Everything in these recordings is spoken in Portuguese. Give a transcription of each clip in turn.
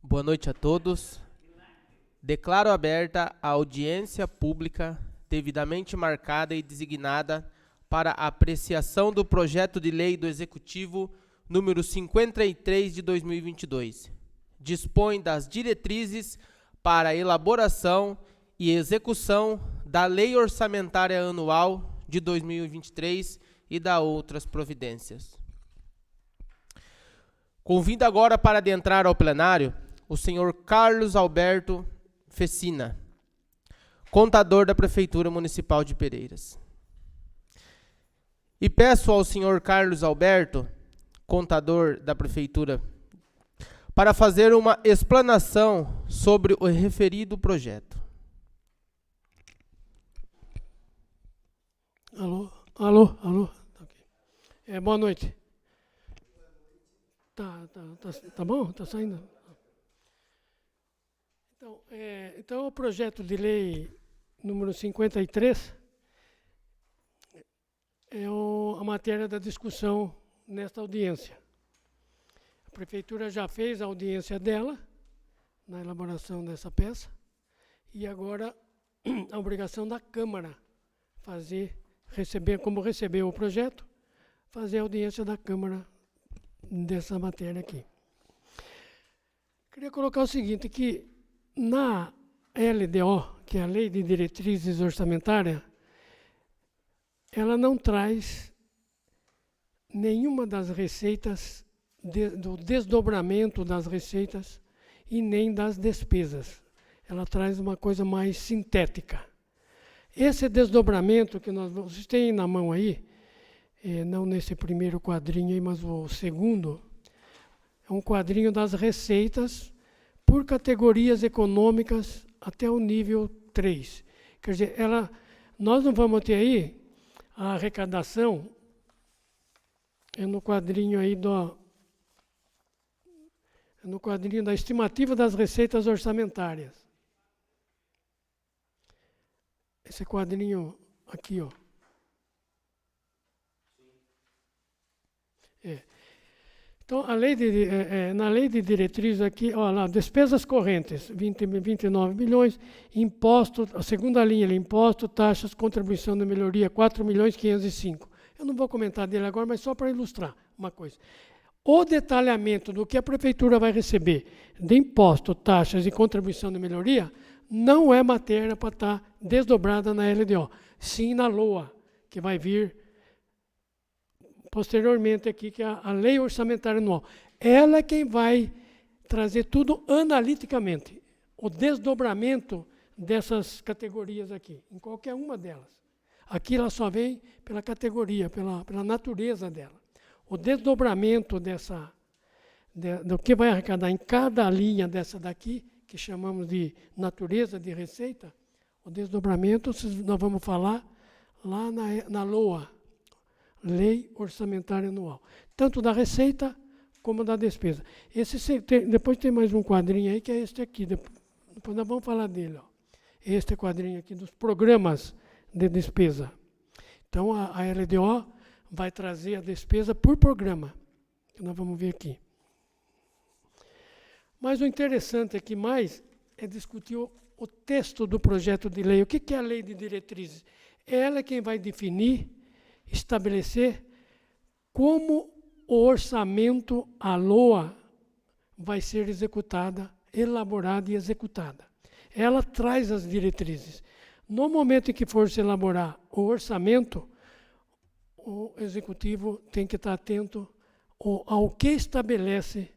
Boa noite a todos. Declaro aberta a audiência pública devidamente marcada e designada para a apreciação do projeto de lei do Executivo número 53 de 2022. Dispõe das diretrizes para a elaboração e execução da Lei Orçamentária Anual de 2023 e da outras providências. Convido agora para adentrar ao plenário o senhor Carlos Alberto Fecina, contador da Prefeitura Municipal de Pereiras. E peço ao senhor Carlos Alberto, contador da Prefeitura, para fazer uma explanação sobre o referido projeto. Alô. Boa noite. Tá bom? Tá saindo? Então, o projeto de lei número 53 é a matéria da discussão nesta audiência. A Prefeitura já fez a audiência dela, na elaboração dessa peça, e agora a obrigação da Câmara como recebeu o projeto, fazer a audiência da Câmara dessa matéria aqui. Queria colocar o seguinte, que na LDO, que é a Lei de Diretrizes Orçamentárias, ela não traz nenhuma das receitas, do desdobramento das receitas e nem das despesas. Ela traz uma coisa mais sintética. Esse desdobramento que vocês têm na mão aí, não nesse primeiro quadrinho aí, mas o segundo, é um quadrinho das receitas por categorias econômicas até o nível 3. Quer dizer, nós não vamos ter aí a arrecadação, no quadrinho aí no quadrinho da estimativa das receitas orçamentárias. Esse quadrinho aqui, ó. Então, na lei de diretrizes aqui, ó, lá, despesas correntes, 29 milhões, imposto, a segunda linha, imposto, taxas, contribuição de melhoria, 4.505.000. Eu não vou comentar dele agora, mas só para ilustrar uma coisa. O detalhamento do que a Prefeitura vai receber de imposto, taxas e contribuição de melhoria não é matéria para estar desdobrada na LDO, sim na LOA, que vai vir posteriormente aqui, que é a Lei Orçamentária Anual. Ela é quem vai trazer tudo analiticamente, o desdobramento dessas categorias aqui, em qualquer uma delas. Aqui ela só vem pela categoria, pela natureza dela. O desdobramento do que vai arrecadar em cada linha dessa daqui, que chamamos de natureza de receita, o desdobramento nós vamos falar lá na LOA, Lei Orçamentária Anual, tanto da receita como da despesa. Depois tem mais um quadrinho aí, que é este aqui, depois nós vamos falar dele. Ó. Este quadrinho aqui dos programas de despesa. Então, a LDO vai trazer a despesa por programa, que nós vamos ver aqui. Mas o interessante aqui mais é discutir o texto do projeto de lei. O que é a Lei de Diretrizes? Ela é quem vai definir, estabelecer como o orçamento, a LOA, vai ser executada, elaborada e executada. Ela traz as diretrizes. No momento em que for se elaborar o orçamento, o executivo tem que estar atento ao que estabelece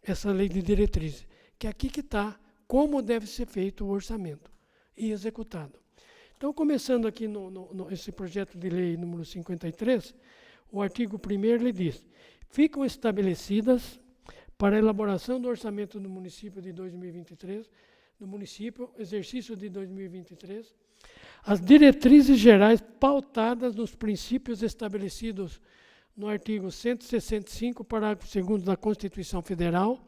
essa lei de diretrizes, que é aqui que está como deve ser feito o orçamento e executado. Então, começando aqui esse projeto de lei número 53, o artigo 1º ele diz: ficam estabelecidas para a elaboração do orçamento do município de 2023, do município, exercício de 2023, as diretrizes gerais pautadas nos princípios estabelecidos no artigo 165, parágrafo 2º da Constituição Federal,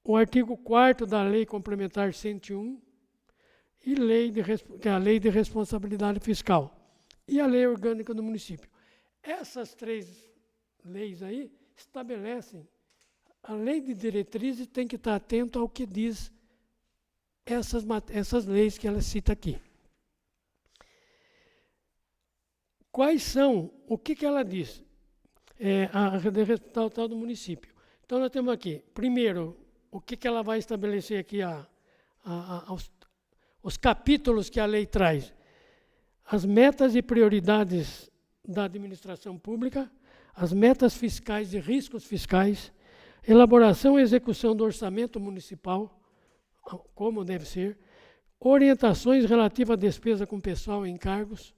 o artigo 4º da Lei Complementar 101, e a Lei de Responsabilidade Fiscal e a Lei Orgânica do Município. Essas três leis aí estabelecem a lei de diretrizes tem que estar atento ao que diz essas leis que ela cita aqui. Quais são, o que ela diz? A tal do município. Então, nós temos aqui, primeiro, o que ela vai estabelecer aqui, os capítulos que a lei traz. As metas e prioridades da administração pública, as metas fiscais e riscos fiscais, elaboração e execução do orçamento municipal, como deve ser, orientações relativas à despesa com pessoal e encargos,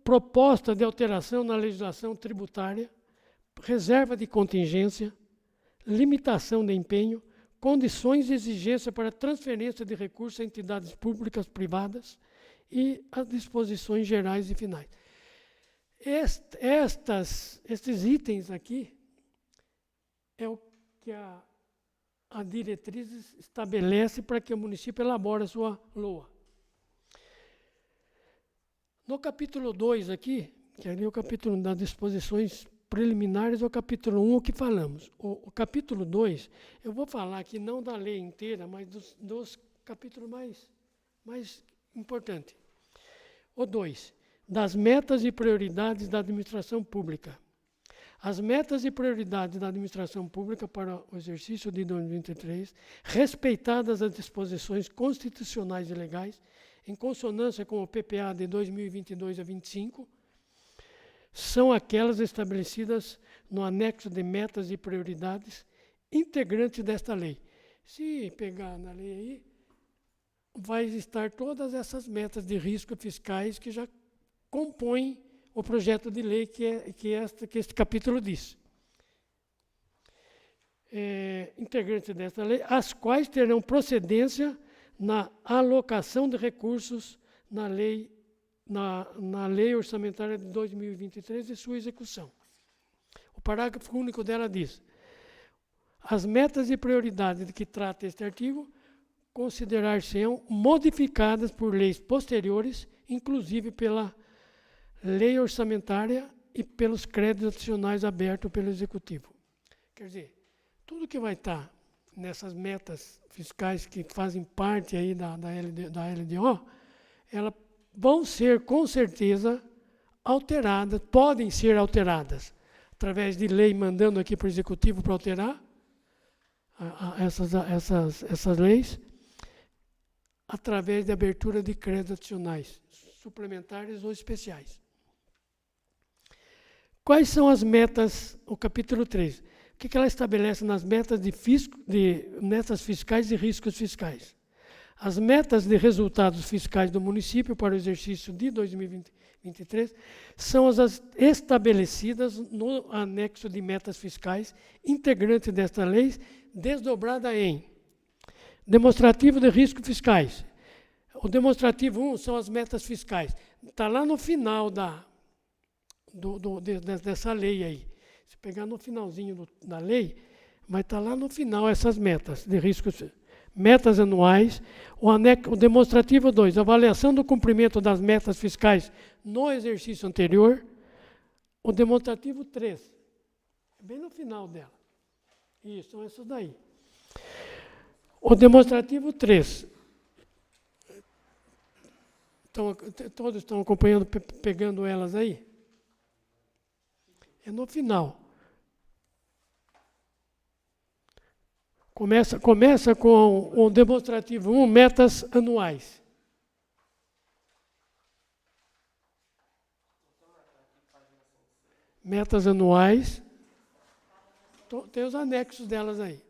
proposta de alteração na legislação tributária, reserva de contingência, limitação de empenho, condições e exigência para transferência de recursos a entidades públicas privadas e as disposições gerais e finais. Estes itens aqui é o que a diretriz estabelece para que o município elabore a sua LOA. No capítulo 2 aqui, que é o capítulo das disposições preliminares, é o capítulo 1 que falamos. O capítulo 2, eu vou falar aqui não da lei inteira, mas dos capítulos mais importantes. O 2, das metas e prioridades da administração pública. As metas e prioridades da administração pública para o exercício de 2023, respeitadas as disposições constitucionais e legais, em consonância com o PPA de 2022 a 25, são aquelas estabelecidas no anexo de metas e prioridades integrantes desta lei. Se pegar na lei aí, vai estar todas essas metas de risco fiscais que já compõem o projeto de lei que este capítulo diz. Integrantes desta lei, as quais terão procedência na alocação de recursos na lei orçamentária de 2023 e sua execução. O parágrafo único dela diz: as metas e prioridades de que trata este artigo considerar-se-ão modificadas por leis posteriores, inclusive pela lei orçamentária e pelos créditos adicionais abertos pelo Executivo. Quer dizer, tudo que vai estar nessas metas fiscais que fazem parte aí da LDO, elas vão ser, com certeza, alteradas, podem ser alteradas, através de lei mandando aqui para o Executivo para alterar essas leis, através de abertura de créditos adicionais, suplementares ou especiais. Quais são as metas, o capítulo 3? O que ela estabelece nas metas metas fiscais e riscos fiscais? As metas de resultados fiscais do município para o exercício de 2023 são as estabelecidas no anexo de metas fiscais integrante desta lei, desdobrada em demonstrativo de riscos fiscais. O demonstrativo 1 são as metas fiscais. Está lá no final dessa lei aí. Se pegar no finalzinho da lei, vai estar lá no final essas metas de riscos, metas anuais. O demonstrativo 2, avaliação do cumprimento das metas fiscais no exercício anterior. O demonstrativo 3, bem no final dela. Isso, são essas daí. O demonstrativo 3. Todos estão acompanhando, pegando elas aí? É no final. Começa com o demonstrativo 1, metas anuais. Metas anuais. Tem os anexos delas aí.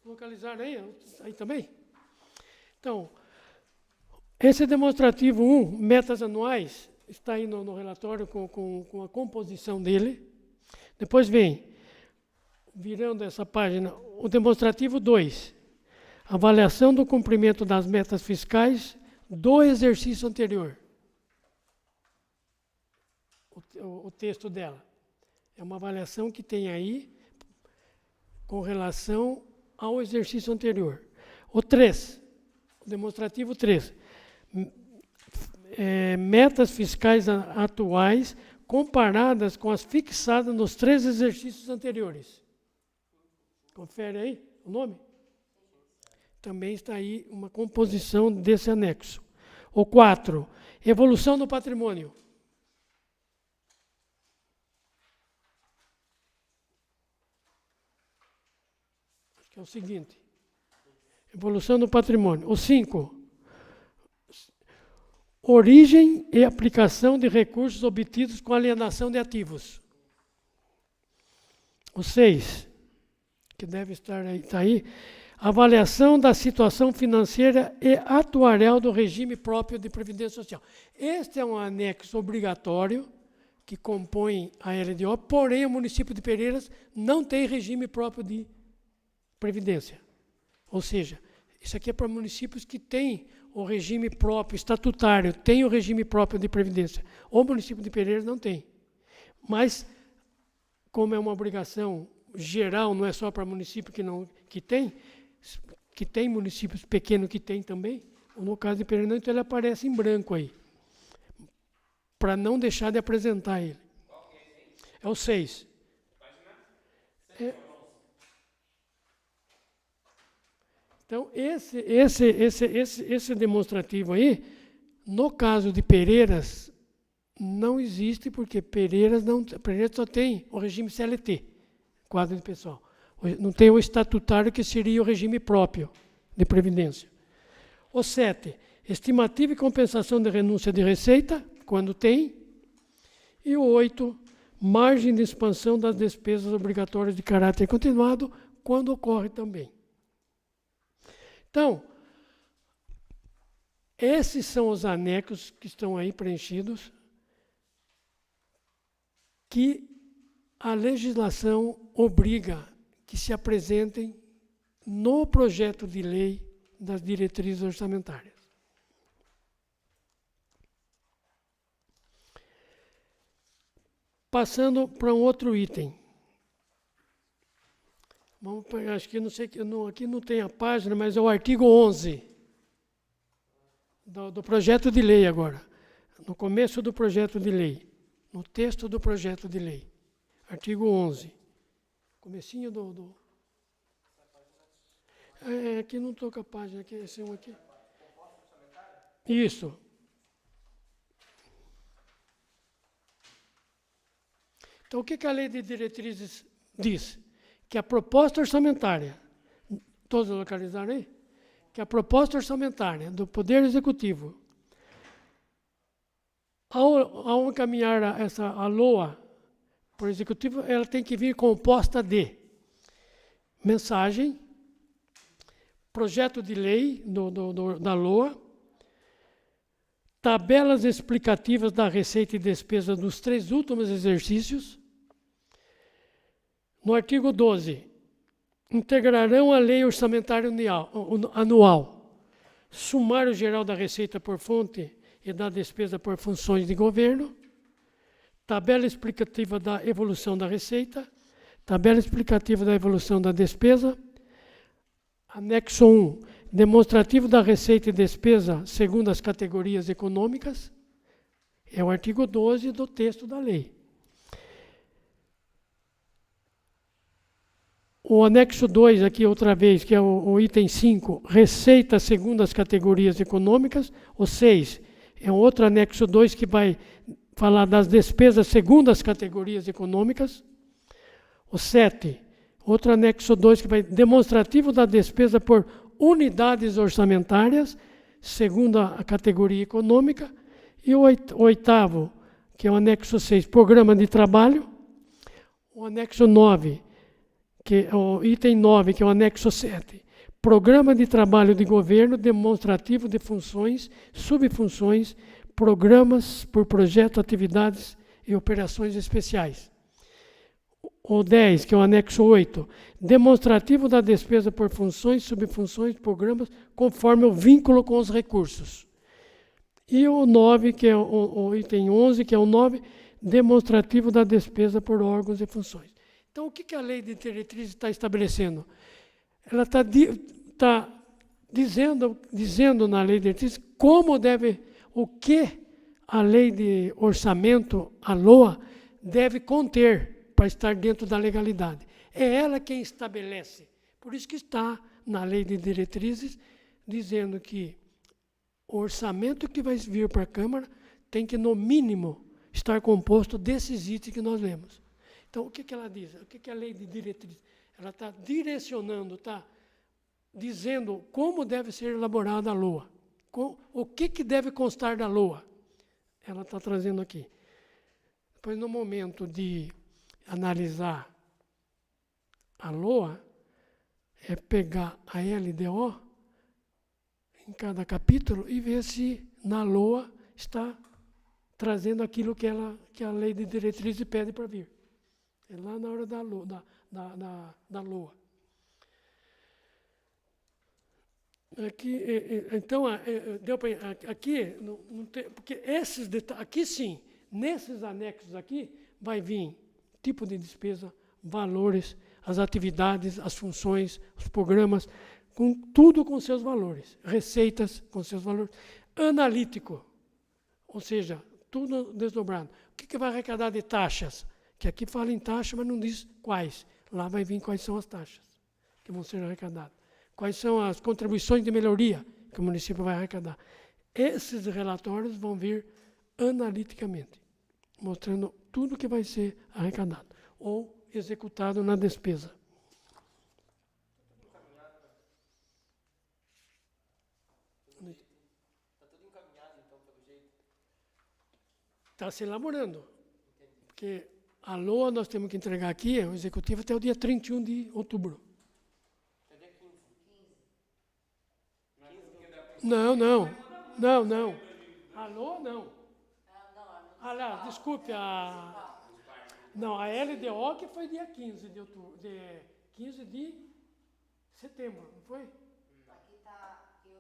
Localizaram aí também? Então, esse demonstrativo 1, metas anuais, está aí no relatório com a composição dele. Depois vem virando essa página, o demonstrativo 2. Avaliação do cumprimento das metas fiscais do exercício anterior. O texto dela. É uma avaliação que tem aí com relação ao exercício anterior. O 3, o demonstrativo 3. Metas fiscais atuais comparadas com as fixadas nos 3 exercícios anteriores. Confere aí o nome? Também está aí uma composição desse anexo. O 4, evolução do patrimônio. Acho que é o seguinte. Evolução do patrimônio. O 5, origem e aplicação de recursos obtidos com alienação de ativos. O 6, que deve estar aí, está aí, avaliação da situação financeira e atuarial do regime próprio de previdência social. Este é um anexo obrigatório que compõe a LDO, porém o município de Pereiras não tem regime próprio de previdência. Ou seja, isso aqui é para municípios que têm o regime próprio, estatutário, tem o regime próprio de previdência. O município de Pereiras não tem. Mas, como é uma obrigação geral, não é só para município que tem municípios pequenos que tem também, no caso de Pereiras, então ele aparece em branco aí, para não deixar de apresentar ele. É o 6. Então, esse demonstrativo aí, no caso de Pereiras, não existe, porque Pereiras só tem o regime CLT, quadro de pessoal. Não tem o estatutário, que seria o regime próprio de previdência. O 7, estimativa e compensação de renúncia de receita, quando tem. E o 8, margem de expansão das despesas obrigatórias de caráter continuado, quando ocorre também. Então, esses são os anexos que estão aí preenchidos, que a legislação obriga que se apresentem no projeto de lei das diretrizes orçamentárias. Passando para um outro item. Vamos pegar, acho que não sei, aqui não tem a página, mas é o artigo 11 do projeto de lei agora. No começo do projeto de lei. No texto do projeto de lei. Artigo 11. Comecinho do... aqui não estou com a página, aqui, esse um aqui. Isso. Então, o que a lei de diretrizes diz? Que a proposta orçamentária, todos localizaram aí? Que a proposta orçamentária do Poder Executivo, ao encaminhar a LOA para o Executivo, ela tem que vir composta de mensagem, projeto de lei da LOA, tabelas explicativas da receita e despesa dos 3 últimos exercícios. No artigo 12, integrarão a lei orçamentária anual, sumário geral da receita por fonte e da despesa por funções de governo, tabela explicativa da evolução da receita, tabela explicativa da evolução da despesa, anexo 1, demonstrativo da receita e despesa segundo as categorias econômicas, é o artigo 12 do texto da lei. O anexo 2, aqui outra vez, que é o item 5, receita segundo as categorias econômicas. O 6 é um outro anexo 2 que vai falar das despesas segundo as categorias econômicas. O 7, outro anexo 2 que vai demonstrativo da despesa por unidades orçamentárias, segundo a categoria econômica. E o 8º, que é o anexo 6, programa de trabalho. O anexo 9, que é o item 9, que é o anexo 7, programa de trabalho de governo demonstrativo de funções, subfunções, programas por projeto, atividades e operações especiais. O 10, que é o anexo 8, demonstrativo da despesa por funções, subfunções, programas, conforme o vínculo com os recursos. E o 9, que é o item 11, que é o 9, demonstrativo da despesa por órgãos e funções. Então, o que a lei de diretrizes está estabelecendo? Ela está dizendo na lei de diretrizes como deve, o que a lei de orçamento, a LOA, deve conter para estar dentro da legalidade. É ela quem estabelece. Por isso que está na lei de diretrizes dizendo que o orçamento que vai vir para a Câmara tem que, no mínimo, estar composto desses itens que nós lemos. Então, o que ela diz? O que a lei de diretrizes? Ela está direcionando, está dizendo como deve ser elaborada a LOA. O que deve constar da LOA. Ela está trazendo aqui. Depois, no momento de analisar a LOA, é pegar a LDO em cada capítulo e ver se na LOA está trazendo aquilo que a lei de diretrizes pede para vir. É lá na hora da LOA. Aqui, então, deu para aqui, não tem, porque esses detalhes, aqui sim, nesses anexos aqui, vai vir tipo de despesa, valores, as atividades, as funções, os programas, com tudo com seus valores, receitas com seus valores, analítico, ou seja, tudo desdobrado. O que vai arrecadar de taxas? Que aqui fala em taxa, mas não diz quais. Lá vai vir quais são as taxas que vão ser arrecadadas. Quais são as contribuições de melhoria que o município vai arrecadar. Esses relatórios vão vir analiticamente, mostrando tudo que vai ser arrecadado ou executado na despesa. Está tudo encaminhado, então, pelo jeito? Está se elaborando. Porque a LOA nós temos que entregar aqui, o executivo, até o dia 31 de outubro. É dia 15. Não. A LOA não. Aliás, desculpe, não, a LDO que foi dia 15 de outubro, 15 de setembro, não foi? Aqui está, o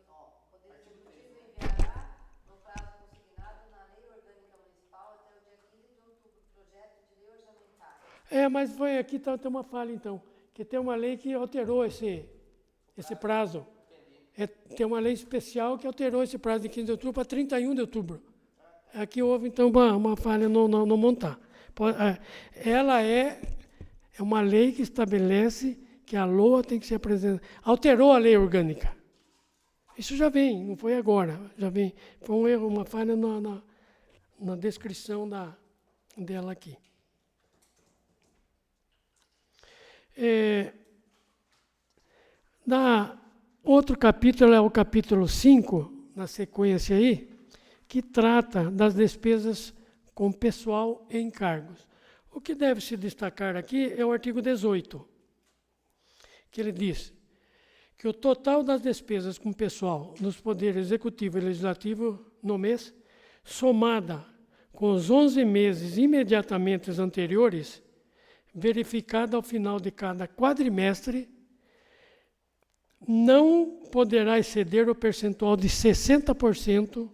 Poder Executivo enviará, no prazo consignado na Lei Orgânica Municipal, até o dia 15 de outubro, projeto de lei orçamentária. Mas foi aqui, tem uma falha, então, que tem uma lei que alterou esse prazo. Tem uma lei especial que alterou esse prazo de 15 de outubro para 31 de outubro. Aqui houve, então, uma falha no montar. Ela é uma lei que estabelece que a LOA tem que ser apresentada. Alterou a lei orgânica. Isso já vem, não foi agora. Já vem. Foi um erro, uma falha na descrição dela aqui. Outro capítulo é o capítulo 5, na sequência aí, que trata das despesas com pessoal e encargos. O que deve se destacar aqui é o artigo 18, que ele diz que o total das despesas com pessoal nos poderes executivo e legislativo no mês, somada com os 11 meses imediatamente anteriores, verificada ao final de cada quadrimestre, não poderá exceder o percentual de 60%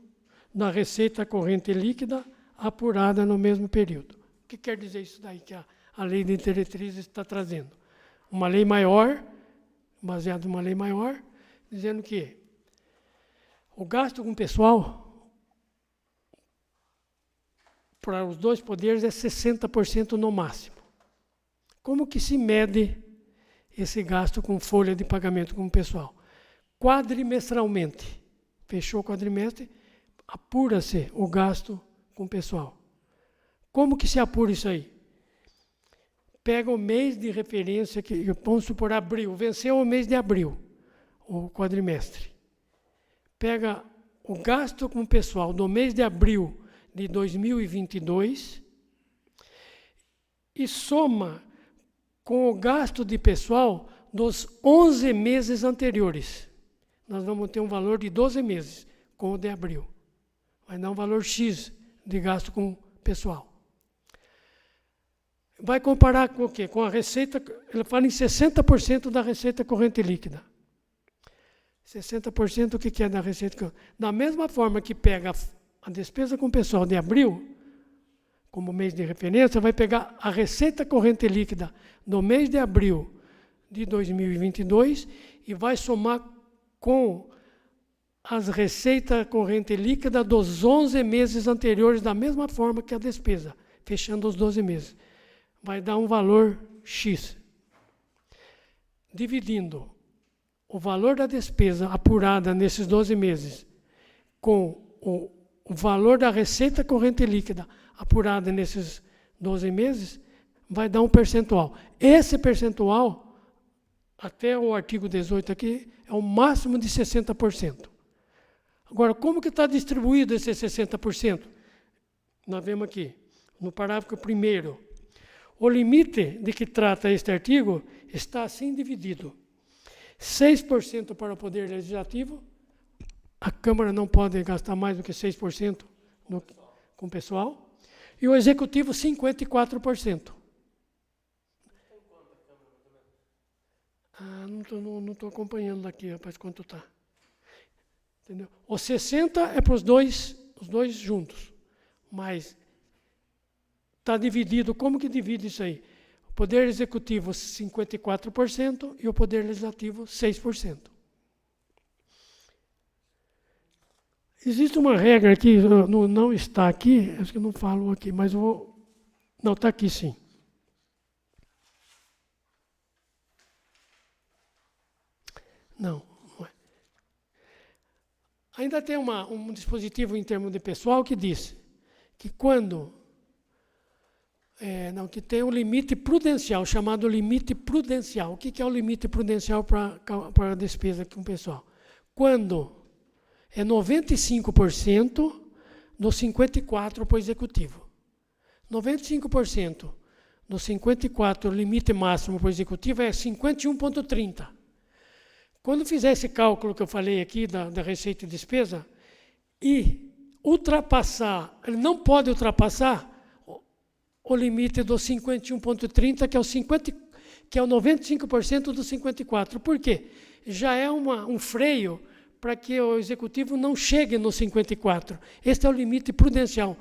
da receita corrente líquida apurada no mesmo período. O que quer dizer isso daí que a lei de diretrizes está trazendo? Uma lei maior, baseada em uma lei maior, dizendo que o gasto com pessoal para os dois poderes é 60% no máximo. Como que se mede esse gasto com folha de pagamento com o pessoal? Quadrimestralmente. Fechou o quadrimestre, apura-se o gasto com o pessoal. Como que se apura isso aí? Pega o mês de referência, que vamos supor abril, venceu o mês de abril, o quadrimestre. Pega o gasto com o pessoal do mês de abril de 2022 e soma com o gasto de pessoal dos 11 meses anteriores. Nós vamos ter um valor de 12 meses com o de abril. Vai dar um valor X de gasto com pessoal. Vai comparar com o quê? Com a receita, ele fala em 60% da receita corrente líquida. 60% o que é da receita? Da mesma forma que pega a despesa com pessoal de abril, como mês de referência, vai pegar a receita corrente líquida do mês de abril de 2022 e vai somar com as receitas corrente líquida dos 11 meses anteriores, da mesma forma que a despesa, fechando os 12 meses. Vai dar um valor X. Dividindo o valor da despesa apurada nesses 12 meses com o valor da receita corrente líquida apurada nesses 12 meses, vai dar um percentual. Esse percentual, até o artigo 18 aqui, é o máximo de 60%. Agora, como que está distribuído esse 60%? Nós vemos aqui, no parágrafo 1º. O limite de que trata este artigo está assim dividido. 6% para o Poder Legislativo, a Câmara não pode gastar mais do que 6% com o pessoal, e o Executivo 54%. Não estou acompanhando aqui, rapaz, quanto está. Entendeu? Os 60 é para os dois juntos, mas está dividido. Como que divide isso aí? O Poder Executivo 54% e o Poder Legislativo 6%. Existe uma regra que não está aqui, acho que eu não falo aqui, mas eu vou... Não, está aqui sim. Não é. Ainda tem um dispositivo em termos de pessoal que diz que quando... que tem um limite prudencial, chamado limite prudencial. O que é o limite prudencial para a despesa com o pessoal? Quando é 95% do 54% para o executivo. 95% do 54%, o limite máximo para o executivo é 51,30%. Quando fizer esse cálculo que eu falei aqui da receita e despesa, e ultrapassar, ele não pode ultrapassar o limite do 51,30, que é o 95% do 54%. Por quê? Já é um freio para que o executivo não chegue no 54%. Este é o limite prudencial.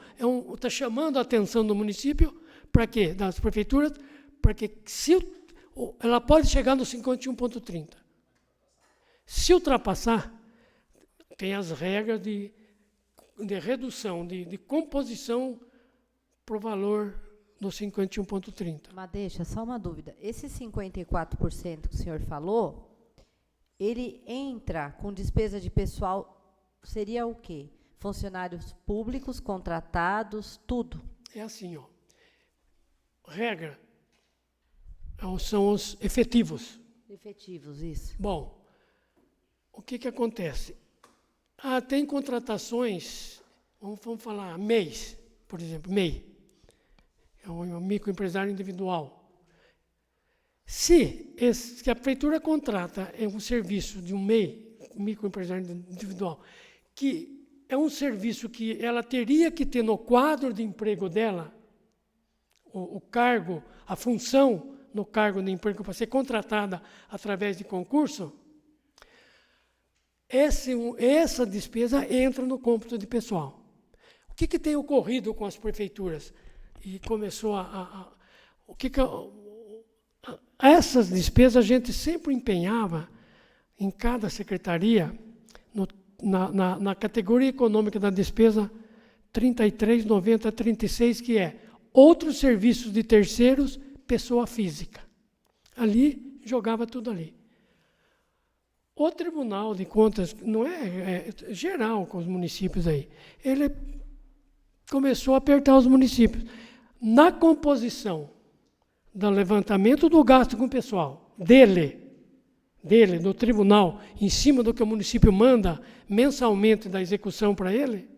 Está chamando a atenção do município, para quê? Das prefeituras, para que ela pode chegar no 51,30%. Se ultrapassar, tem as regras de redução, de composição para o valor no 51,30. Mas deixa, só uma dúvida. Esse 54% que o senhor falou, ele entra com despesa de pessoal, seria o quê? Funcionários públicos, contratados, tudo? É assim, ó. Regra são os efetivos. Efetivos, isso. Bom, o que acontece? Tem contratações, vamos falar, MEIs, por exemplo, MEI. É um microempresário individual. Se a prefeitura contrata um serviço de um MEI, microempresário individual, que é um serviço que ela teria que ter no quadro de emprego dela, o cargo, a função no cargo de emprego para ser contratada através de concurso, essa despesa entra no cômputo de pessoal. O que tem ocorrido com as prefeituras? E começou essas despesas a gente sempre empenhava em cada secretaria, na categoria econômica da despesa 33.90.36, que é outros serviços de terceiros, pessoa física. Ali, jogava tudo ali. O Tribunal de Contas, não é geral com os municípios aí, ele começou a apertar os municípios. Na composição do levantamento do gasto com o pessoal, do tribunal, em cima do que o município manda mensalmente da execução para ele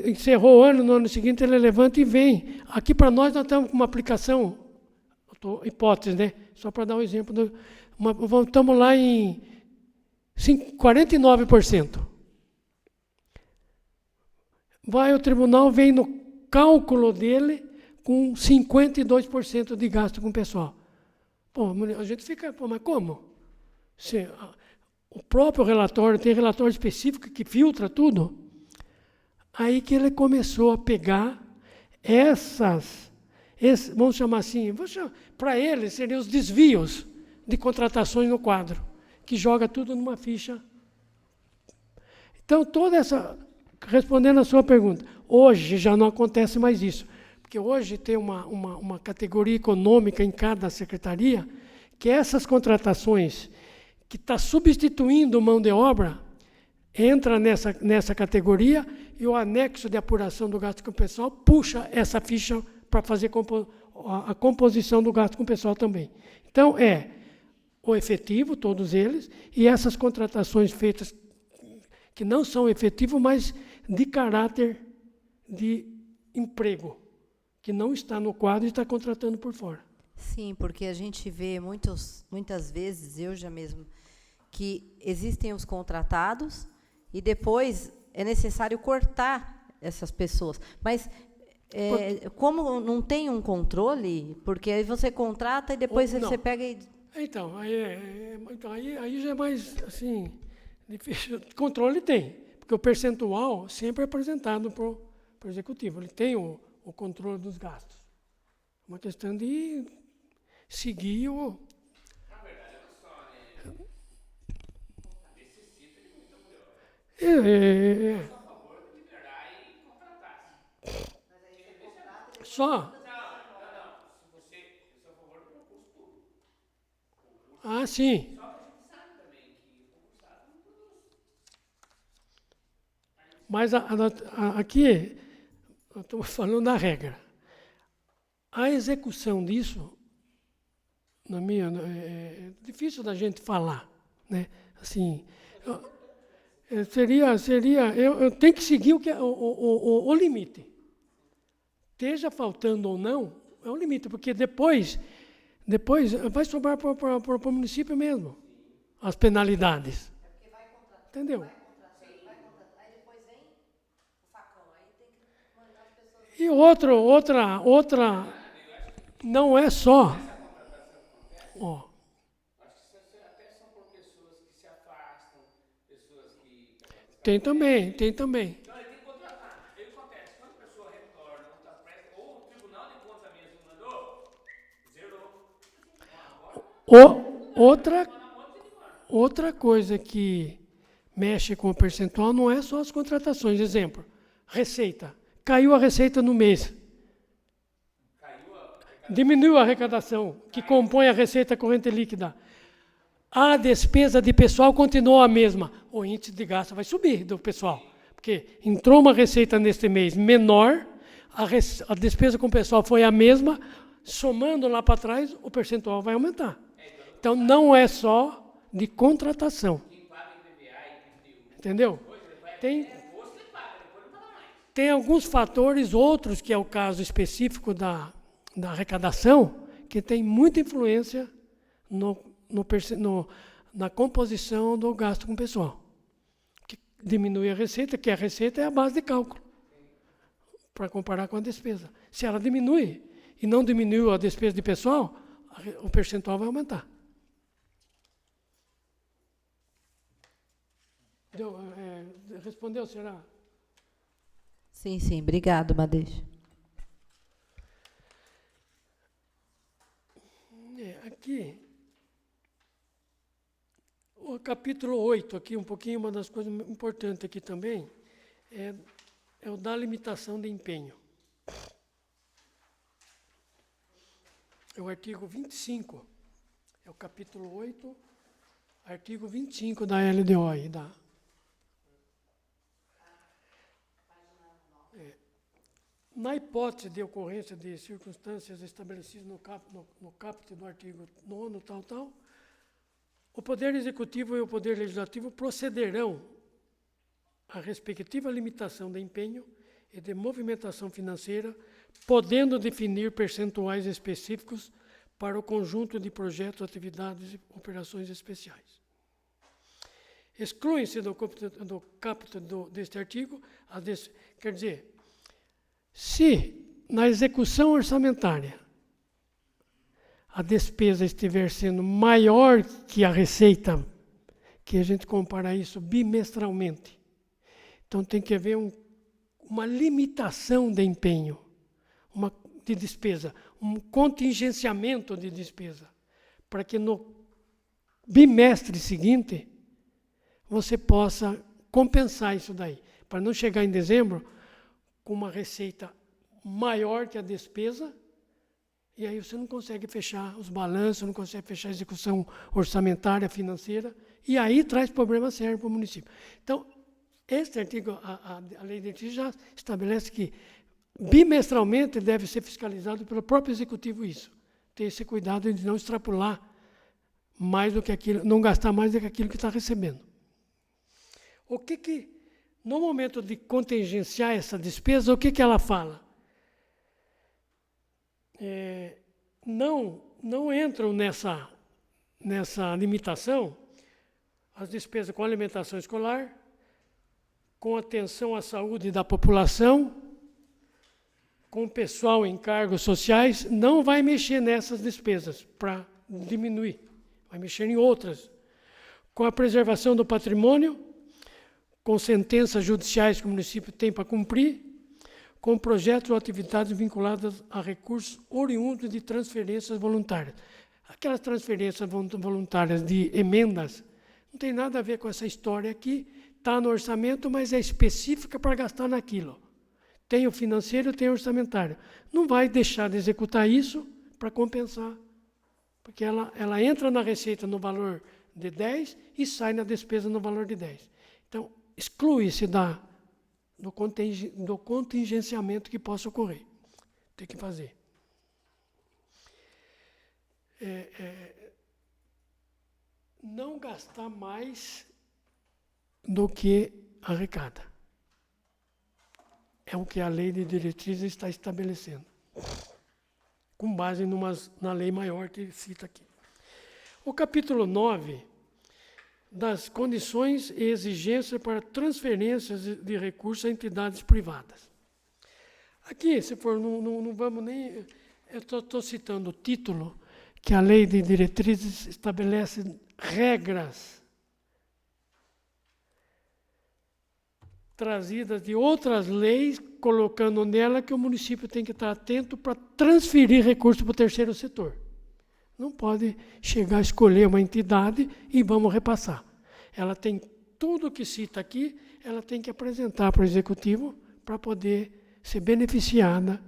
encerrou o ano, no ano seguinte ele levanta e vem. Aqui para nós estamos com uma aplicação, hipótese, né? Só para dar um exemplo, estamos lá em 49%. Vai ao tribunal, vem no cálculo dele, com 52% de gasto com o pessoal. Pô, a gente fica, pô, mas como? O próprio relatório, tem relatório específico que filtra tudo. Aí que ele começou a pegar vamos chamar assim, para ele seriam os desvios de contratações no quadro, que joga tudo numa ficha. Então, respondendo a sua pergunta, hoje já não acontece mais isso, porque hoje tem uma categoria econômica em cada secretaria, que essas contratações que está substituindo mão de obra, entra nessa categoria e o anexo de apuração do gasto com o pessoal puxa essa ficha para fazer a composição do gasto com o pessoal também. Então, o efetivo, todos eles, e essas contratações feitas que não são efetivas, mas de caráter de emprego, que não está no quadro e está contratando por fora. Sim, porque a gente vê muitas vezes, eu já mesmo, que existem os contratados e depois é necessário cortar essas pessoas. Mas como não tem um controle, porque aí você contrata e depois você pega e... Então, aí já é mais assim, difícil. Controle tem, porque o percentual sempre é apresentado para o executivo. Ele tem o controle dos gastos. Uma questão de seguir o... Só? Ah, sim. Mas aqui, eu estou falando da regra. A execução disso, é difícil da gente falar, né? Assim, eu tenho que seguir o limite. Esteja faltando ou não, é o limite, porque depois vai sobrar para o município mesmo as penalidades. Entendeu? Aí depois vem o facão, aí tem que mandar as pessoas... E outra, não é só... Ó, tem também. Então ele tem que contratar. Ele acontece, quando a pessoa retorna, ou está presta, ou o Tribunal de Contas mesmo mandou, zerou. Outra coisa que mexe com o percentual não é só as contratações. Exemplo, receita. Caiu a receita no mês. Diminuiu a arrecadação, que compõe a receita corrente líquida. A despesa de pessoal continuou a mesma. O índice de gasto vai subir do pessoal. Porque entrou uma receita neste mês menor, a despesa com o pessoal foi a mesma, somando lá para trás, o percentual vai aumentar. Então, não é só de contratação. Entendeu? Tem alguns fatores, outros, que é o caso específico da arrecadação, que tem muita influência na composição do gasto com o pessoal. Que diminui a receita, que a receita é a base de cálculo, para comparar com a despesa. Se ela diminui e não diminuiu a despesa de pessoal, o percentual vai aumentar. Respondeu, será? Sim, obrigado, Madeixa. Aqui, o capítulo 8, aqui um pouquinho, uma das coisas importantes aqui também, é o da limitação de empenho. É o artigo 25, é o capítulo 8, artigo 25 da LDO. Na hipótese de ocorrência de circunstâncias estabelecidas no caput do artigo 9, o Poder Executivo e o Poder Legislativo procederão à respectiva limitação de empenho e de movimentação financeira, podendo definir percentuais específicos para o conjunto de projetos, atividades e operações especiais. Excluem-se do caput deste artigo, quer dizer, se na execução orçamentária, a despesa estiver sendo maior que a receita, que a gente compara isso bimestralmente. Então tem que haver uma limitação de empenho, de despesa, um contingenciamento de despesa, para que no bimestre seguinte você possa compensar isso daí, para não chegar em dezembro com uma receita maior que a despesa, e aí você não consegue fechar os balanços, não consegue fechar a execução orçamentária, financeira, e aí traz problema sério para o município. Então, este artigo, a lei de diretrizes já estabelece que bimestralmente deve ser fiscalizado pelo próprio executivo isso. Ter esse cuidado de não extrapolar mais do que aquilo, não gastar mais do que aquilo que está recebendo. O que no momento de contingenciar essa despesa, o que ela fala? Não entram nessa limitação as despesas com alimentação escolar, com atenção à saúde da população, com o pessoal em cargos sociais, não vai mexer nessas despesas para diminuir, vai mexer em outras. Com a preservação do patrimônio, com sentenças judiciais que o município tem para cumprir, com projetos ou atividades vinculadas a recursos oriundos de transferências voluntárias. Aquelas transferências voluntárias de emendas não tem nada a ver com essa história aqui, está no orçamento, mas é específica para gastar naquilo. Tem o financeiro, tem o orçamentário. Não vai deixar de executar isso para compensar, porque ela entra na receita no valor de 10 e sai na despesa no valor de 10. Então, exclui-se do contingenciamento que possa ocorrer. Tem que fazer. Não gastar mais do que arrecada. É o que a lei de diretrizes está estabelecendo, com base na lei maior que cita aqui. O capítulo 9, das condições e exigências para transferências de recursos a entidades privadas. Aqui, se for, não vamos nem... Eu estou citando o título, que a lei de diretrizes estabelece regras trazidas de outras leis, colocando nela que o município tem que estar atento para transferir recursos para o terceiro setor. Não pode chegar a escolher uma entidade e vamos repassar. Ela tem tudo o que cita aqui, ela tem que apresentar para o executivo para poder ser beneficiada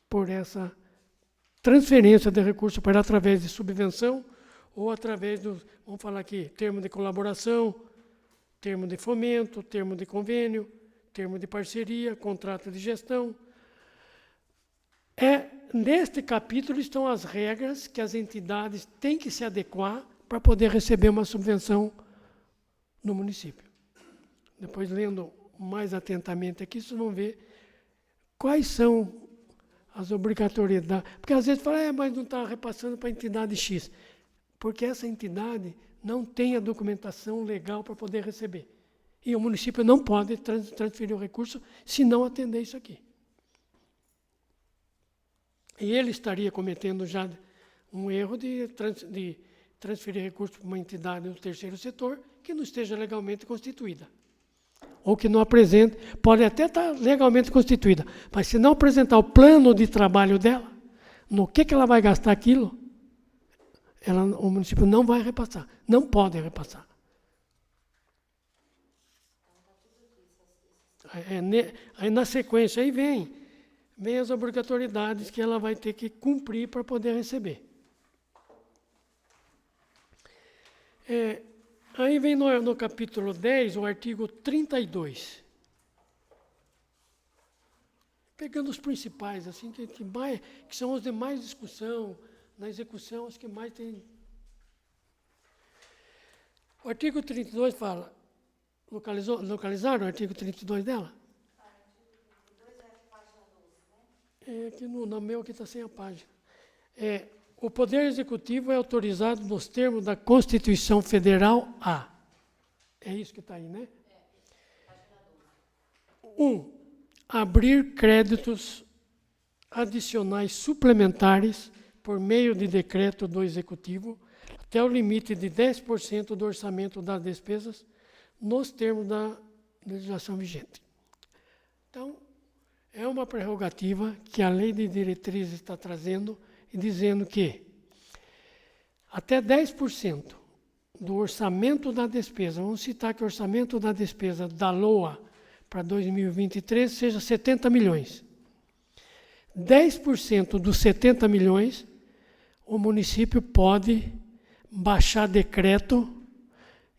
por essa transferência de recursos para através de subvenção ou através vamos falar aqui, termo de colaboração, termo de fomento, termo de convênio, termo de parceria, contrato de gestão. Neste capítulo estão as regras que as entidades têm que se adequar para poder receber uma subvenção no município. Depois, lendo mais atentamente aqui, vocês vão ver quais são as obrigatoriedades. Porque às vezes fala, mas não está repassando para a entidade X. Porque essa entidade não tem a documentação legal para poder receber. E o município não pode transferir o recurso se não atender isso aqui. E ele estaria cometendo já um erro de transferir recursos para uma entidade do terceiro setor que não esteja legalmente constituída. Ou que não apresente, pode até estar legalmente constituída, mas se não apresentar o plano de trabalho dela, no que ela vai gastar aquilo, o município não vai repassar, não pode repassar. Aí na sequência aí vem as obrigatoriedades que ela vai ter que cumprir para poder receber. Aí vem no capítulo 10, o artigo 32. Pegando os principais, assim, que são os de mais discussão, na execução, os que mais tem. O artigo 32 fala, localizaram o artigo 32 dela? Aqui no meu aqui está sem a página. O Poder Executivo é autorizado nos termos da Constituição Federal a. É isso que está aí, né? 1. Abrir créditos adicionais suplementares por meio de decreto do Executivo até o limite de 10% do orçamento das despesas nos termos da legislação vigente. Então, é uma prerrogativa que a Lei de Diretrizes está trazendo e dizendo que até 10% do orçamento da despesa, vamos citar que o orçamento da despesa da LOA para 2023 seja 70 milhões. 10% dos 70 milhões, o município pode baixar decreto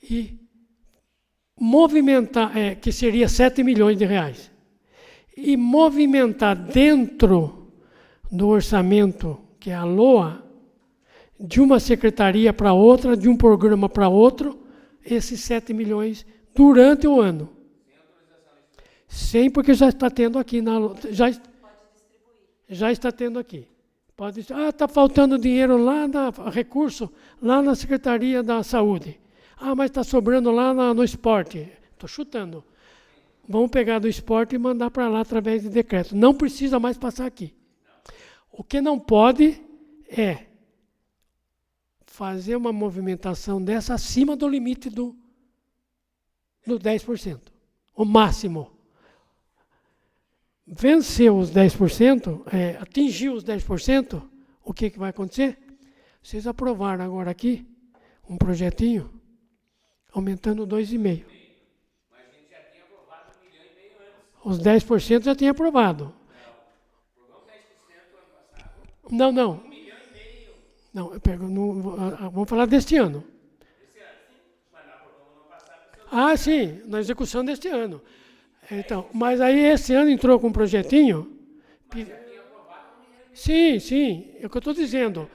e movimentar, que seria 7 milhões de reais, e movimentar dentro do orçamento, que é a LOA, de uma secretaria para outra, de um programa para outro, esses 7 milhões durante o ano. Sem, porque já está tendo aqui, já está tendo aqui. Pode dizer, está faltando dinheiro lá, recurso, lá na Secretaria da Saúde. Mas está sobrando lá no esporte. Estou chutando. Vamos pegar do esporte e mandar para lá através de decreto. Não precisa mais passar aqui. O que não pode é fazer uma movimentação dessa acima do limite do 10%. O máximo. Venceu os 10%, atingiu os 10%, o que vai acontecer? Vocês aprovaram agora aqui um projetinho aumentando 2,5%. Mas a gente já tinha aprovado 1,5 milhão antes. Os 10% já tinha aprovado. Não, aprovamos 10% ano passado. Não. 1,5 milhão. Não, eu pego, vamos falar deste ano. Esse ano, sim. Mas nós aprovamos no ano passado. Sim, na execução deste ano. Então, mas aí esse ano entrou com um projetinho. Sim, é o que eu estou dizendo.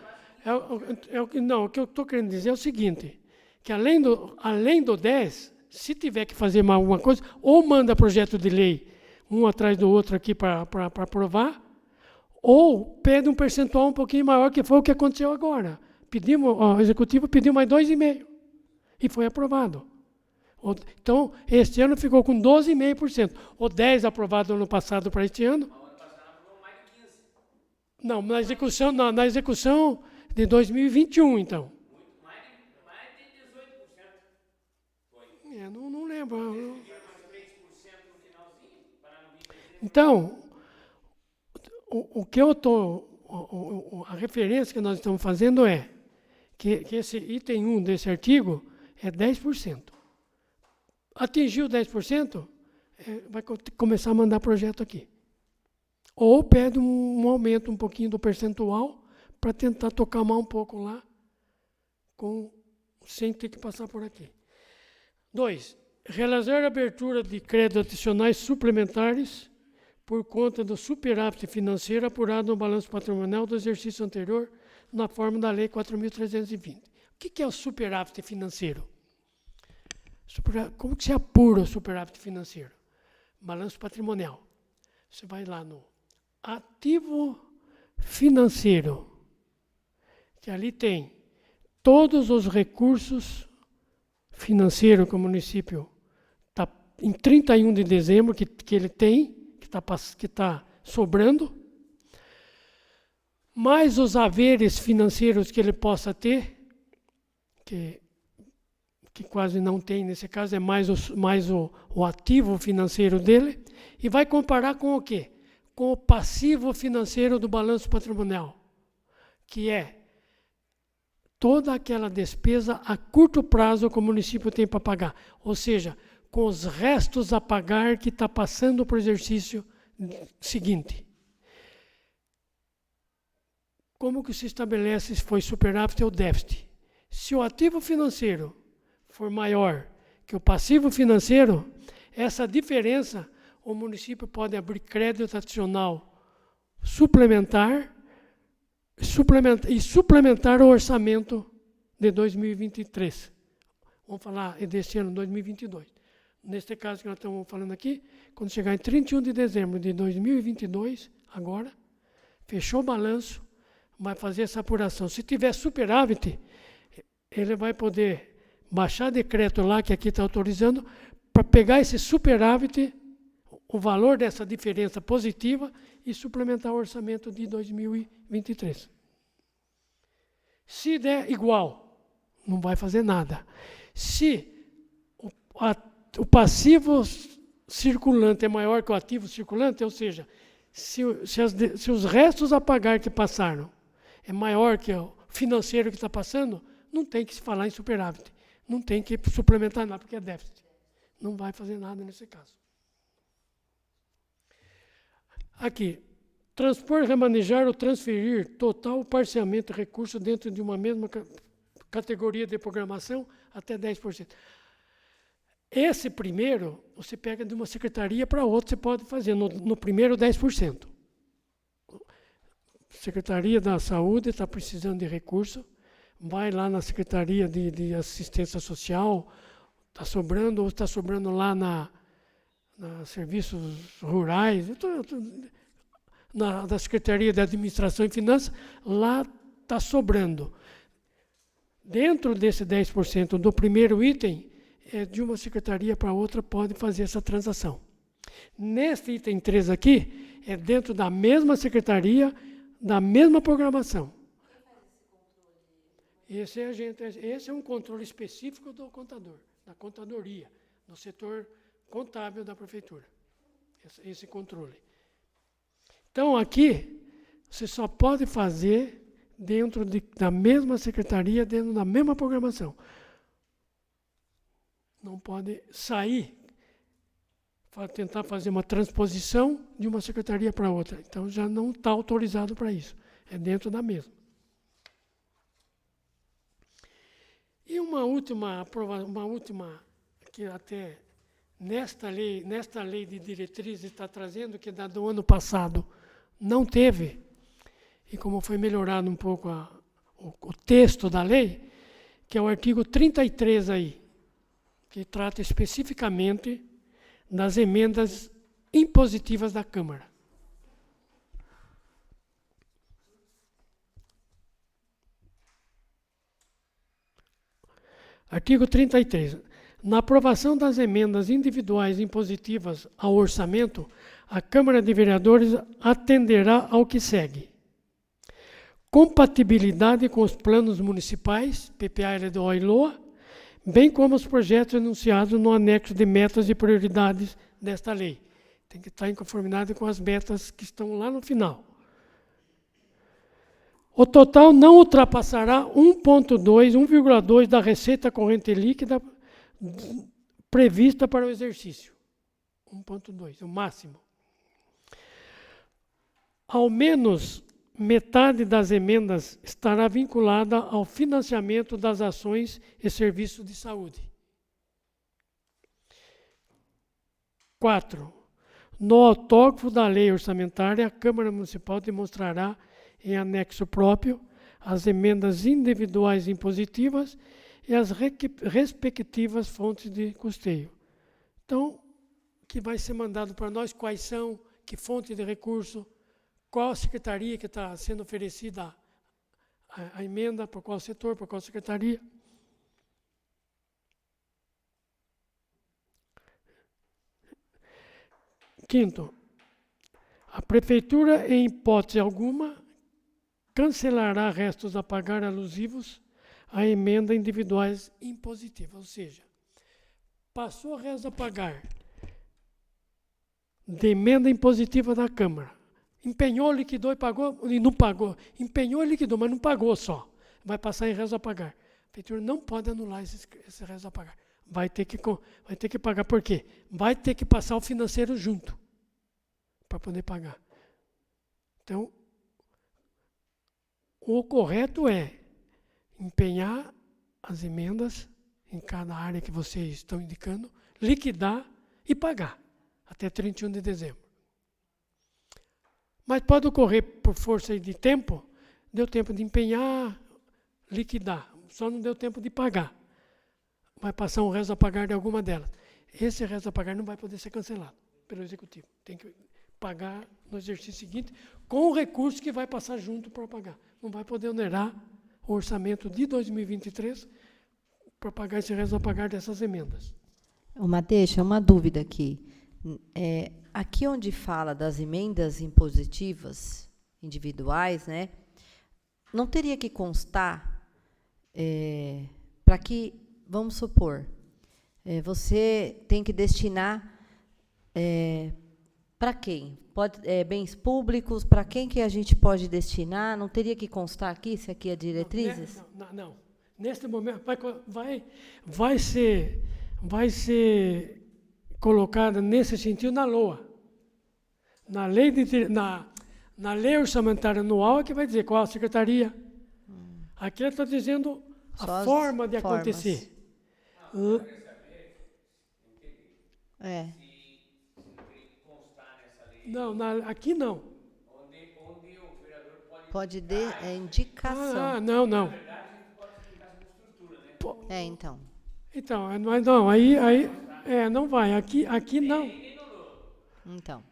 O que eu estou querendo dizer é o seguinte, que além do 10, se tiver que fazer mais alguma coisa, ou manda projeto de lei um atrás do outro aqui para aprovar, ou pede um percentual um pouquinho maior, que foi o que aconteceu agora. O Executivo pediu mais 2,5% e foi aprovado. Então, este ano ficou com 12,5%. O 10% aprovado ano passado para este ano. O ano passado aprovou mais de 15%. Não, na execução de 2021, então. Muito mais de 18%. Foi. Não lembro. Pediram mais 3% no finalzinho, para não vir crescer. Então, a referência que nós estamos fazendo é que esse item 1 desse artigo é 10%. Atingiu 10%, vai começar a mandar projeto aqui. Ou pede um aumento um pouquinho do percentual para tentar tocar mais um pouco lá, sem ter que passar por aqui. 2. Realizar a abertura de créditos adicionais suplementares por conta do superávit financeiro apurado no balanço patrimonial do exercício anterior na forma da Lei 4.320. O que é o superávit financeiro? Como que se apura o superávit financeiro? Balanço patrimonial. Você vai lá no ativo financeiro, que ali tem todos os recursos financeiros que o município está em 31 de dezembro, que ele tem, que está sobrando, mais os haveres financeiros que ele possa ter, que quase não tem nesse caso, é mais o ativo financeiro dele, e vai comparar com o quê? Com o passivo financeiro do balanço patrimonial, que é toda aquela despesa a curto prazo que o município tem para pagar, ou seja, com os restos a pagar que está passando para o exercício seguinte. Como que se estabelece se foi superávit ou déficit? Se o ativo financeiro for maior que o passivo financeiro, essa diferença o município pode abrir crédito adicional suplementar o orçamento de 2023. Vamos falar deste ano, 2022. Neste caso que nós estamos falando aqui, quando chegar em 31 de dezembro de 2022, agora, fechou o balanço, vai fazer essa apuração. Se tiver superávit, ele vai poder baixar decreto lá, que aqui está autorizando, para pegar esse superávit, o valor dessa diferença positiva e suplementar o orçamento de 2023. Se der igual, não vai fazer nada. Se o passivo circulante é maior que o ativo circulante, ou seja, se os restos a pagar que passaram é maior que o financeiro que está passando, não tem que se falar em superávit. Não tem que suplementar nada, porque é déficit. Não vai fazer nada nesse caso. Aqui, transpor, remanejar ou transferir total ou parcialmente recurso dentro de uma mesma categoria de programação até 10%. Esse primeiro, você pega de uma secretaria para outra, você pode fazer no primeiro 10%. Secretaria da Saúde está precisando de recurso, vai lá na Secretaria de Assistência Social, está sobrando, ou está sobrando lá na Serviços Rurais, da Secretaria de Administração e Finanças, lá está sobrando. Dentro desse 10% do primeiro item, de uma secretaria para outra pode fazer essa transação. Nesse item 3 aqui, é dentro da mesma secretaria, da mesma programação. Esse é um controle específico do contador, da contadoria, do setor contábil da prefeitura. Esse controle. Então, aqui, você só pode fazer dentro da mesma secretaria, dentro da mesma programação. Não pode sair, tentar fazer uma transposição de uma secretaria para outra. Então, já não está autorizado para isso. É dentro da mesma. E uma última, que até nesta lei de diretrizes está trazendo, que do ano passado não teve, e como foi melhorado um pouco o texto da lei, que é o artigo 33 aí, que trata especificamente das emendas impositivas da Câmara. Artigo 33. Na aprovação das emendas individuais impositivas ao orçamento, a Câmara de Vereadores atenderá ao que segue: compatibilidade com os planos municipais, PPA, LDO e LOA, bem como os projetos enunciados no anexo de metas e prioridades desta lei. Tem que estar em conformidade com as metas que estão lá no final. O total não ultrapassará 1,2 da receita corrente líquida prevista para o exercício. 1,2, o máximo. Ao menos metade das emendas estará vinculada ao financiamento das ações e serviços de saúde. 4. No autógrafo da lei orçamentária, a Câmara Municipal demonstrará em anexo próprio as emendas individuais impositivas e as respectivas fontes de custeio. Então, que vai ser mandado para nós quais são, que fonte de recurso, qual secretaria que está sendo oferecida a emenda, para qual setor, para qual secretaria. Quinto, a Prefeitura, em hipótese alguma, cancelará restos a pagar alusivos a emenda individuais impositivas. Ou seja, passou restos a pagar de emenda impositiva da Câmara. Empenhou, liquidou e pagou, e não pagou. Empenhou e liquidou, mas não pagou só. Vai passar em restos a pagar. A Prefeitura não pode anular esse restos a pagar. Vai ter que pagar. Por quê? Vai ter que passar o financeiro junto para poder pagar. Então, o correto é empenhar as emendas em cada área que vocês estão indicando, liquidar e pagar até 31 de dezembro. Mas pode ocorrer por força de tempo, deu tempo de empenhar, liquidar, só não deu tempo de pagar. Vai passar um resto a pagar de alguma delas. Esse resto a pagar não vai poder ser cancelado pelo Executivo. Tem que pagar no exercício seguinte com o recurso que vai passar junto para pagar. Não vai poder onerar o orçamento de 2023 para pagar esse resto a pagar dessas emendas. Deixa uma dúvida aqui. aqui onde fala das emendas impositivas individuais, né, não teria que constar para que, vamos supor, você tem que destinar para quem? Bens públicos, para quem que a gente pode destinar? Não teria que constar aqui, se aqui é diretrizes? Não. Neste momento, vai ser colocada nesse sentido na LOA. Na lei orçamentária anual é que vai dizer qual a secretaria. Aqui ela está dizendo a forma de acontecer. Não, aqui não. Onde o vereador Pode indicação. Não. na verdade, a gente pode explicar sobre estrutura, né? Então. Então, mas não, aí não vai. Aqui não. Então.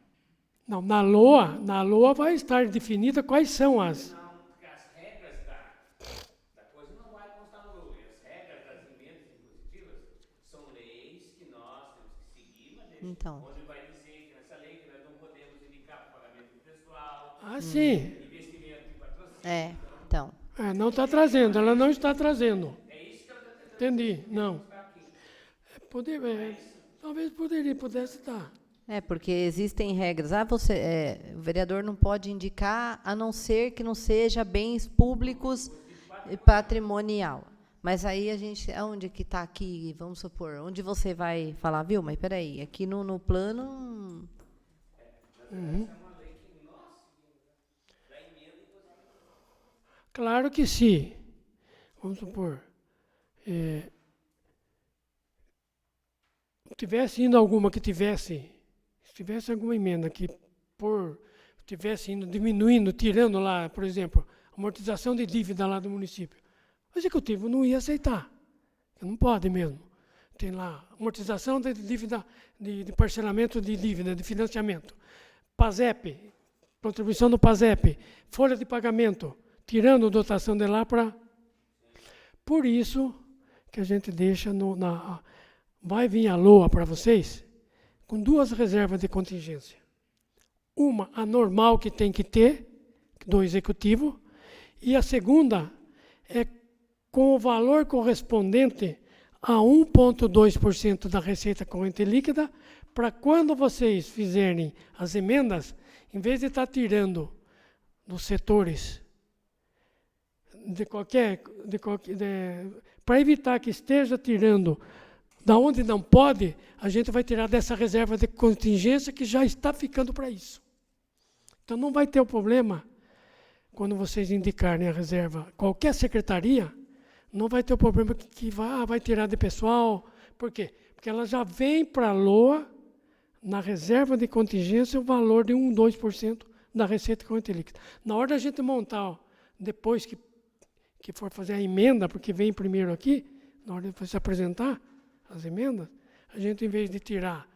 Não, na LOA vai estar definida quais são as. Não, porque as regras da coisa não vai constar no LOA. As regras das emendas impositivas são leis que nós temos que seguir, mas Então. onde vai dizer que nessa lei que nós não podemos indicar para pagamento do pessoal, Sim. investimento em patrocínio. Então. Não está trazendo, ela não está trazendo. É isso que ela está tentando Entendi, não. mostrar aqui. Talvez pudesse estar. Porque existem regras. O vereador não pode indicar, a não ser que não seja bens públicos e patrimonial. Mas aí a gente, onde que está aqui, vamos supor, onde você vai falar, viu? Mas peraí, aqui no plano. Claro que sim. Vamos supor, tivesse indo alguma que se tivesse alguma emenda que tivesse indo diminuindo, tirando lá, por exemplo, amortização de dívida lá do município, o executivo não ia aceitar. Não pode mesmo. Tem lá amortização de dívida, de parcelamento de dívida, de financiamento. PASEP, contribuição do PASEP, folha de pagamento, tirando dotação de lá para... Por isso que a gente deixa vai vir a LOA para vocês com duas reservas de contingência. Uma, a normal que tem que ter, do executivo, e a segunda é com o valor correspondente a 1,2% da receita corrente líquida, para quando vocês fizerem as emendas, em vez de estar tirando dos setores para evitar que esteja tirando da onde não pode, a gente vai tirar dessa reserva de contingência que já está ficando para isso. Então não vai ter o problema, quando vocês indicarem a reserva, qualquer secretaria, não vai ter o problema que vai tirar de pessoal. Por quê? Porque ela já vem para a LOA, na reserva de contingência, o valor de 2% da receita corrente líquida. Na hora da gente montar, depois que for fazer a emenda, porque vem primeiro aqui, na hora de você apresentar as emendas, a gente, em vez de tirar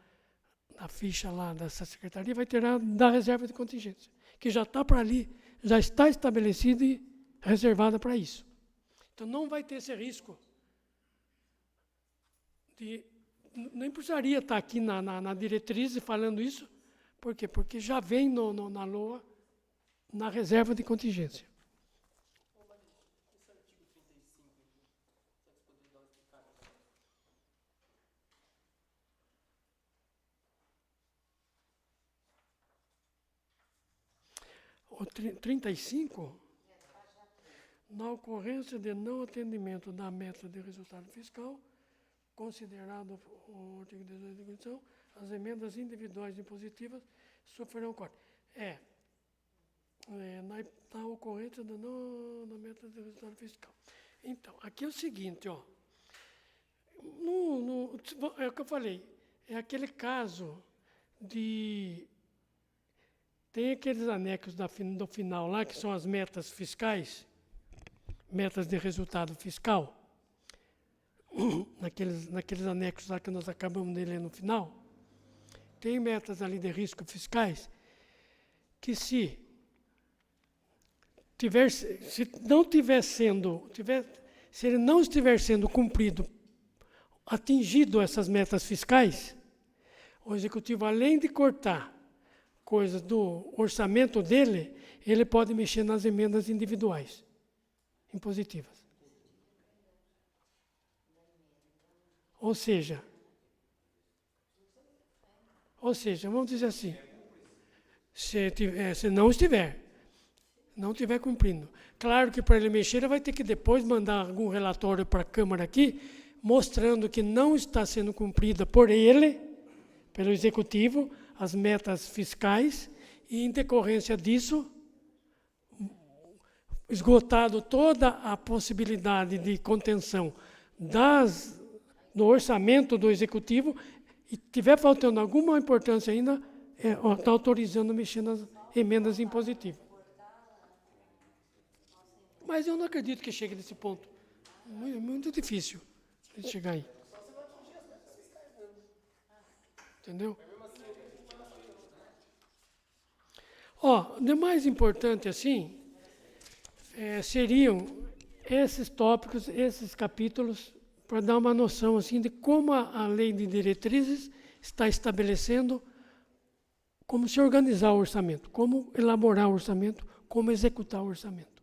da ficha lá dessa secretaria, vai tirar da reserva de contingência, que já está para ali, já está estabelecida e reservada para isso. Então, não vai ter esse risco de... Nem precisaria estar aqui na diretriz falando isso. Por quê? Porque já vem na LOA, na reserva de contingência. O 35, na ocorrência de não atendimento da meta de resultado fiscal, considerado o artigo 18 da Constituição, as emendas individuais impositivas sofrerão corte. Na ocorrência da não meta de resultado fiscal. Então, aqui é o seguinte, ó. É o que eu falei, é aquele caso de... Tem aqueles anexos do final lá, que são as metas fiscais, metas de resultado fiscal, naqueles anexos lá que nós acabamos de ler no final. Tem metas ali de risco fiscais, que se ele não estiver sendo cumprido, atingido essas metas fiscais, o executivo, além de cortar coisas do orçamento dele, ele pode mexer nas emendas individuais, impositivas. Ou seja, vamos dizer assim, se não estiver cumprindo. Claro que para ele mexer, ele vai ter que depois mandar algum relatório para a Câmara aqui, mostrando que não está sendo cumprida por ele, pelo Executivo, as metas fiscais, e em decorrência disso, esgotado toda a possibilidade de contenção no orçamento do Executivo, e tiver faltando alguma importância ainda, está autorizando mexer nas emendas impositivas. Mas eu não acredito que chegue nesse ponto. Muito difícil de chegar aí. Entendeu? O mais importante, assim, seriam esses tópicos, esses capítulos, para dar uma noção assim, de como a lei de diretrizes está estabelecendo como se organizar o orçamento, como elaborar o orçamento, como executar o orçamento.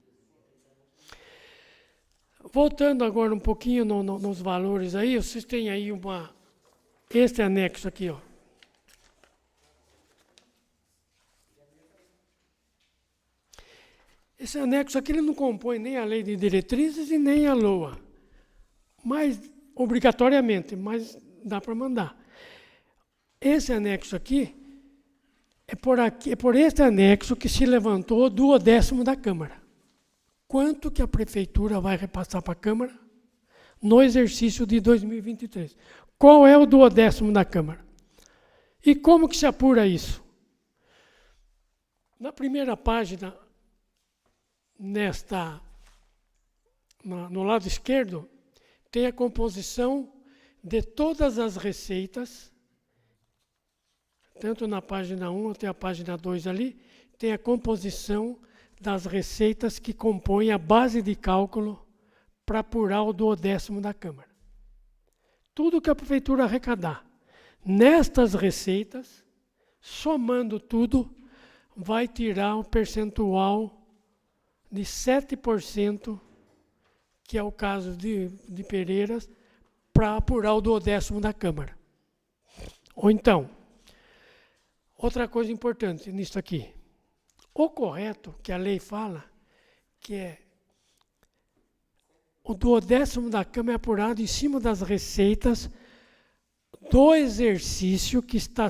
Voltando agora um pouquinho nos valores aí, vocês têm aí este anexo aqui, ó. Esse anexo aqui ele não compõe nem a lei de diretrizes e nem a LOA, mas obrigatoriamente, mas dá para mandar. Esse anexo aqui é por este anexo que se levantou o 12º da Câmara. Quanto que a Prefeitura vai repassar para a Câmara no exercício de 2023? Qual é o 12º da Câmara? E como que se apura isso? Na primeira página, no lado esquerdo, tem a composição de todas as receitas, tanto na página 1 até a página 2 ali, tem a composição das receitas que compõem a base de cálculo para apurar o 12º da Câmara. Tudo que a Prefeitura arrecadar nestas receitas, somando tudo, vai tirar um percentual de 7%, que é o caso de Pereiras, para apurar o 12º da Câmara. Ou então, outra coisa importante nisso aqui, o correto que a lei fala, que é o 12º da Câmara é apurado em cima das receitas do exercício que está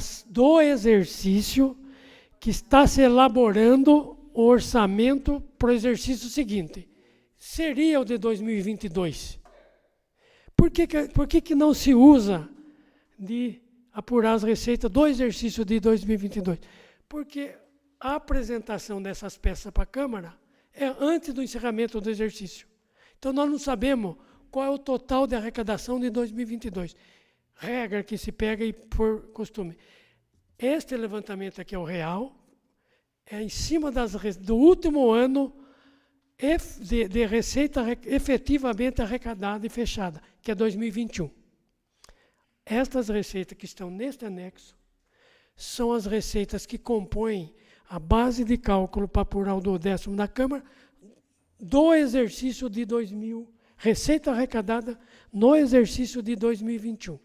se elaborando o orçamento para o exercício seguinte. Seria o de 2022. Por que não se usa de apurar as receitas do exercício de 2022? Porque a apresentação dessas peças para a Câmara é antes do encerramento do exercício. Então, nós não sabemos qual é o total de arrecadação de 2022. Regra que se pega e por costume. Este levantamento aqui é o real, é em cima do último ano de receita efetivamente arrecadada e fechada, que é 2021. Estas receitas que estão neste anexo são as receitas que compõem a base de cálculo para apurar o 12º da Câmara do exercício de receita arrecadada no exercício de 2021.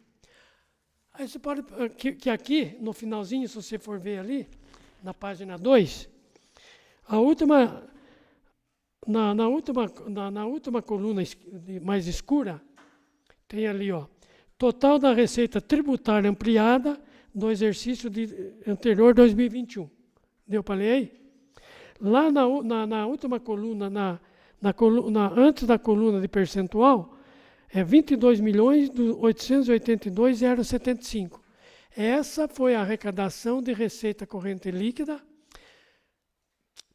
Aí você pode, que aqui, no finalzinho, se você for ver ali, na página 2, na última coluna mais escura, tem ali, ó, total da receita tributária ampliada do exercício anterior 2021. Deu para ler aí? Lá na última coluna, antes da coluna de percentual, é 22.882.075. Essa foi a arrecadação de receita corrente líquida,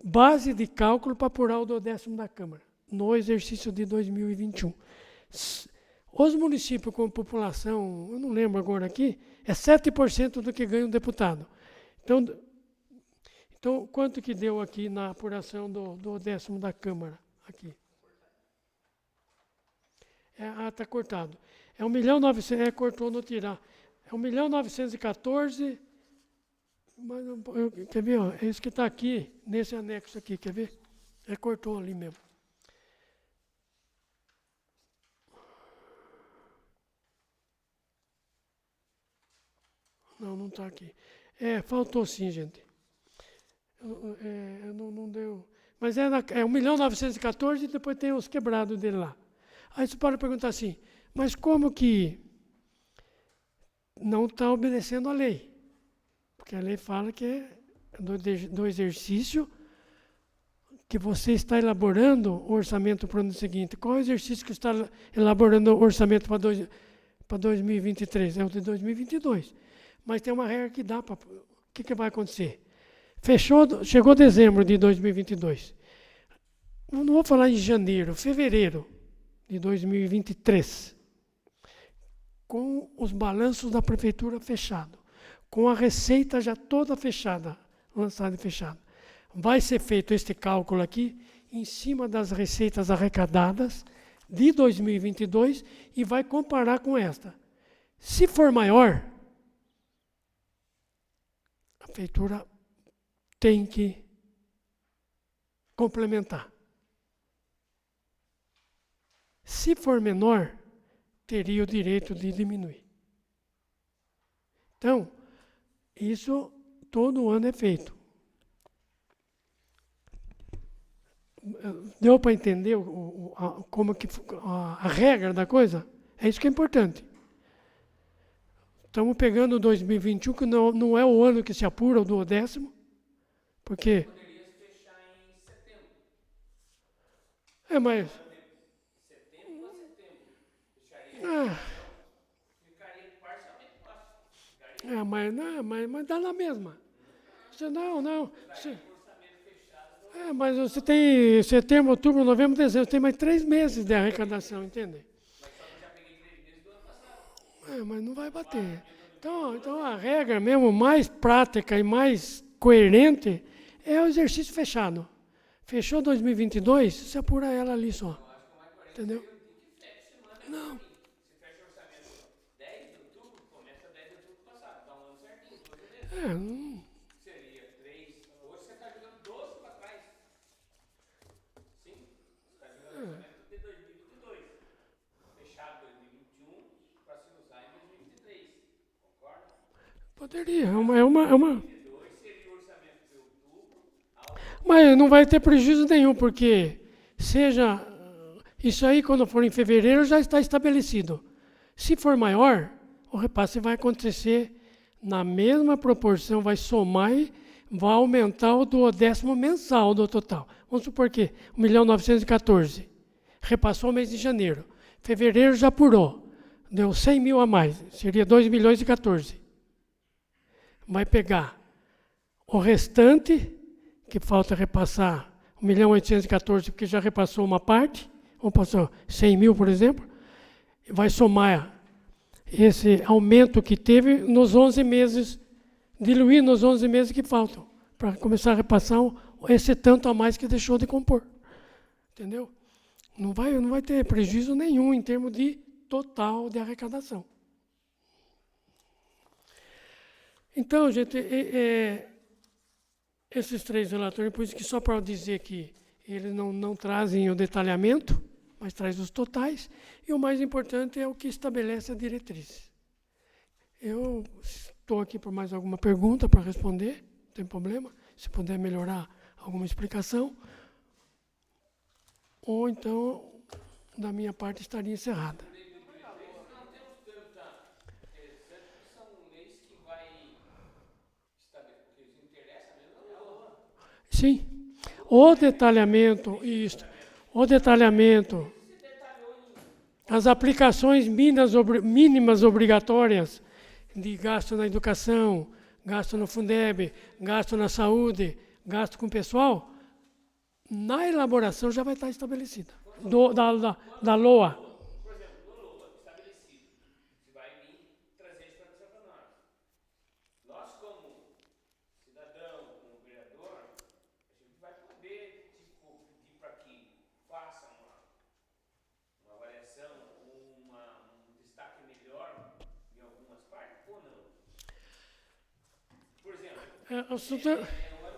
base de cálculo para apurar o 12º da Câmara, no exercício de 2021. Os municípios com população, eu não lembro agora aqui, é 7% do que ganha um deputado. Então, quanto que deu aqui na apuração do 12º da Câmara? Aqui. Está cortado. É 1.900.000, cortou no tirar. É 1.914.000 Mas quer ver? Ó, é isso que está aqui, nesse anexo aqui, quer ver? Cortou ali mesmo. Não está aqui. Faltou sim, gente. Não deu. Mas é 1.914.000 e depois tem os quebrados dele lá. Aí você pode perguntar assim, mas como que não está obedecendo a lei? Porque a lei fala que é do exercício que você está elaborando o orçamento para o ano seguinte. Qual é o exercício que está elaborando o orçamento para 2023? É o de 2022. Mas tem uma regra que dá para... O que vai acontecer? Chegou dezembro de 2022. Não vou falar em janeiro, fevereiro de 2023. Com os balanços da prefeitura fechados. Com a receita já toda fechada, lançada e fechada. Vai ser feito este cálculo aqui em cima das receitas arrecadadas de 2022 e vai comparar com esta. Se for maior, a prefeitura tem que complementar. Se for menor, teria o direito de diminuir. Então, isso todo ano é feito. Deu para entender como que a regra da coisa? É isso que é importante. Estamos pegando 2021, que não é o ano que se apura o 10º, porque... Poderia se fechar em setembro. Mas... Setembro a setembro. Fecharia. Ficaria parcialmente próximo. Mas dá na mesma. Você não. Mas você tem setembro, outubro, novembro, dezembro. Você tem mais 3 meses de arrecadação, entende? Mas só que eu já peguei 3 meses do ano passado. Mas não vai bater. Então a regra mesmo mais prática e mais coerente é o exercício fechado. Fechou 2022, você apura ela ali só. Eu acho que o mais coerente Entendeu? seria que feche semana. Não. Se fecha o orçamento 10 de outubro, começa 10 de outubro passado. Dá um ano certinho, 12 meses. Seria 3. Hoje você está jogando 12 para trás. Sim? Você está jogando o orçamento de 2022. Fechado 2021 para se usar em 2023. Concorda? Poderia. É uma... 2022 seria o orçamento de outubro. Mas não vai ter prejuízo nenhum, porque isso aí, quando for em fevereiro, já está estabelecido. Se for maior, o repasse vai acontecer na mesma proporção, vai somar e vai aumentar o 10º mensal do total. Vamos supor que 1.914.000 repassou o mês de janeiro. Fevereiro já apurou, deu 100 mil a mais, seria 2.014.000. Vai pegar o restante, que falta repassar 1.814.000, porque já repassou uma parte, ou passou 100 mil, por exemplo, e vai somar esse aumento que teve nos 11 meses, diluir nos 11 meses que faltam, para começar a repassar esse tanto a mais que deixou de compor. Entendeu? Não vai ter prejuízo nenhum em termos de total de arrecadação. Então, gente, esses 3 relatórios, por isso que só para dizer que eles não trazem o detalhamento, mas traz os totais, e o mais importante é o que estabelece a diretriz. Eu estou aqui por mais alguma pergunta para responder, não tem problema, se puder melhorar alguma explicação, ou então, da minha parte, estaria encerrada. Sim, o detalhamento, as aplicações mínimas obrigatórias de gasto na educação, gasto no Fundeb, gasto na saúde, gasto com o pessoal, na elaboração já vai estar estabelecida, da LOA. Por exemplo, no LOA, estabelecido, você vai vir trazer a explicação para nós. Nós, como cidadão, como vereador, a gente vai poder pedir para que faça uma avaliação, um destaque melhor em algumas partes ou não? Por exemplo, assunto, O ano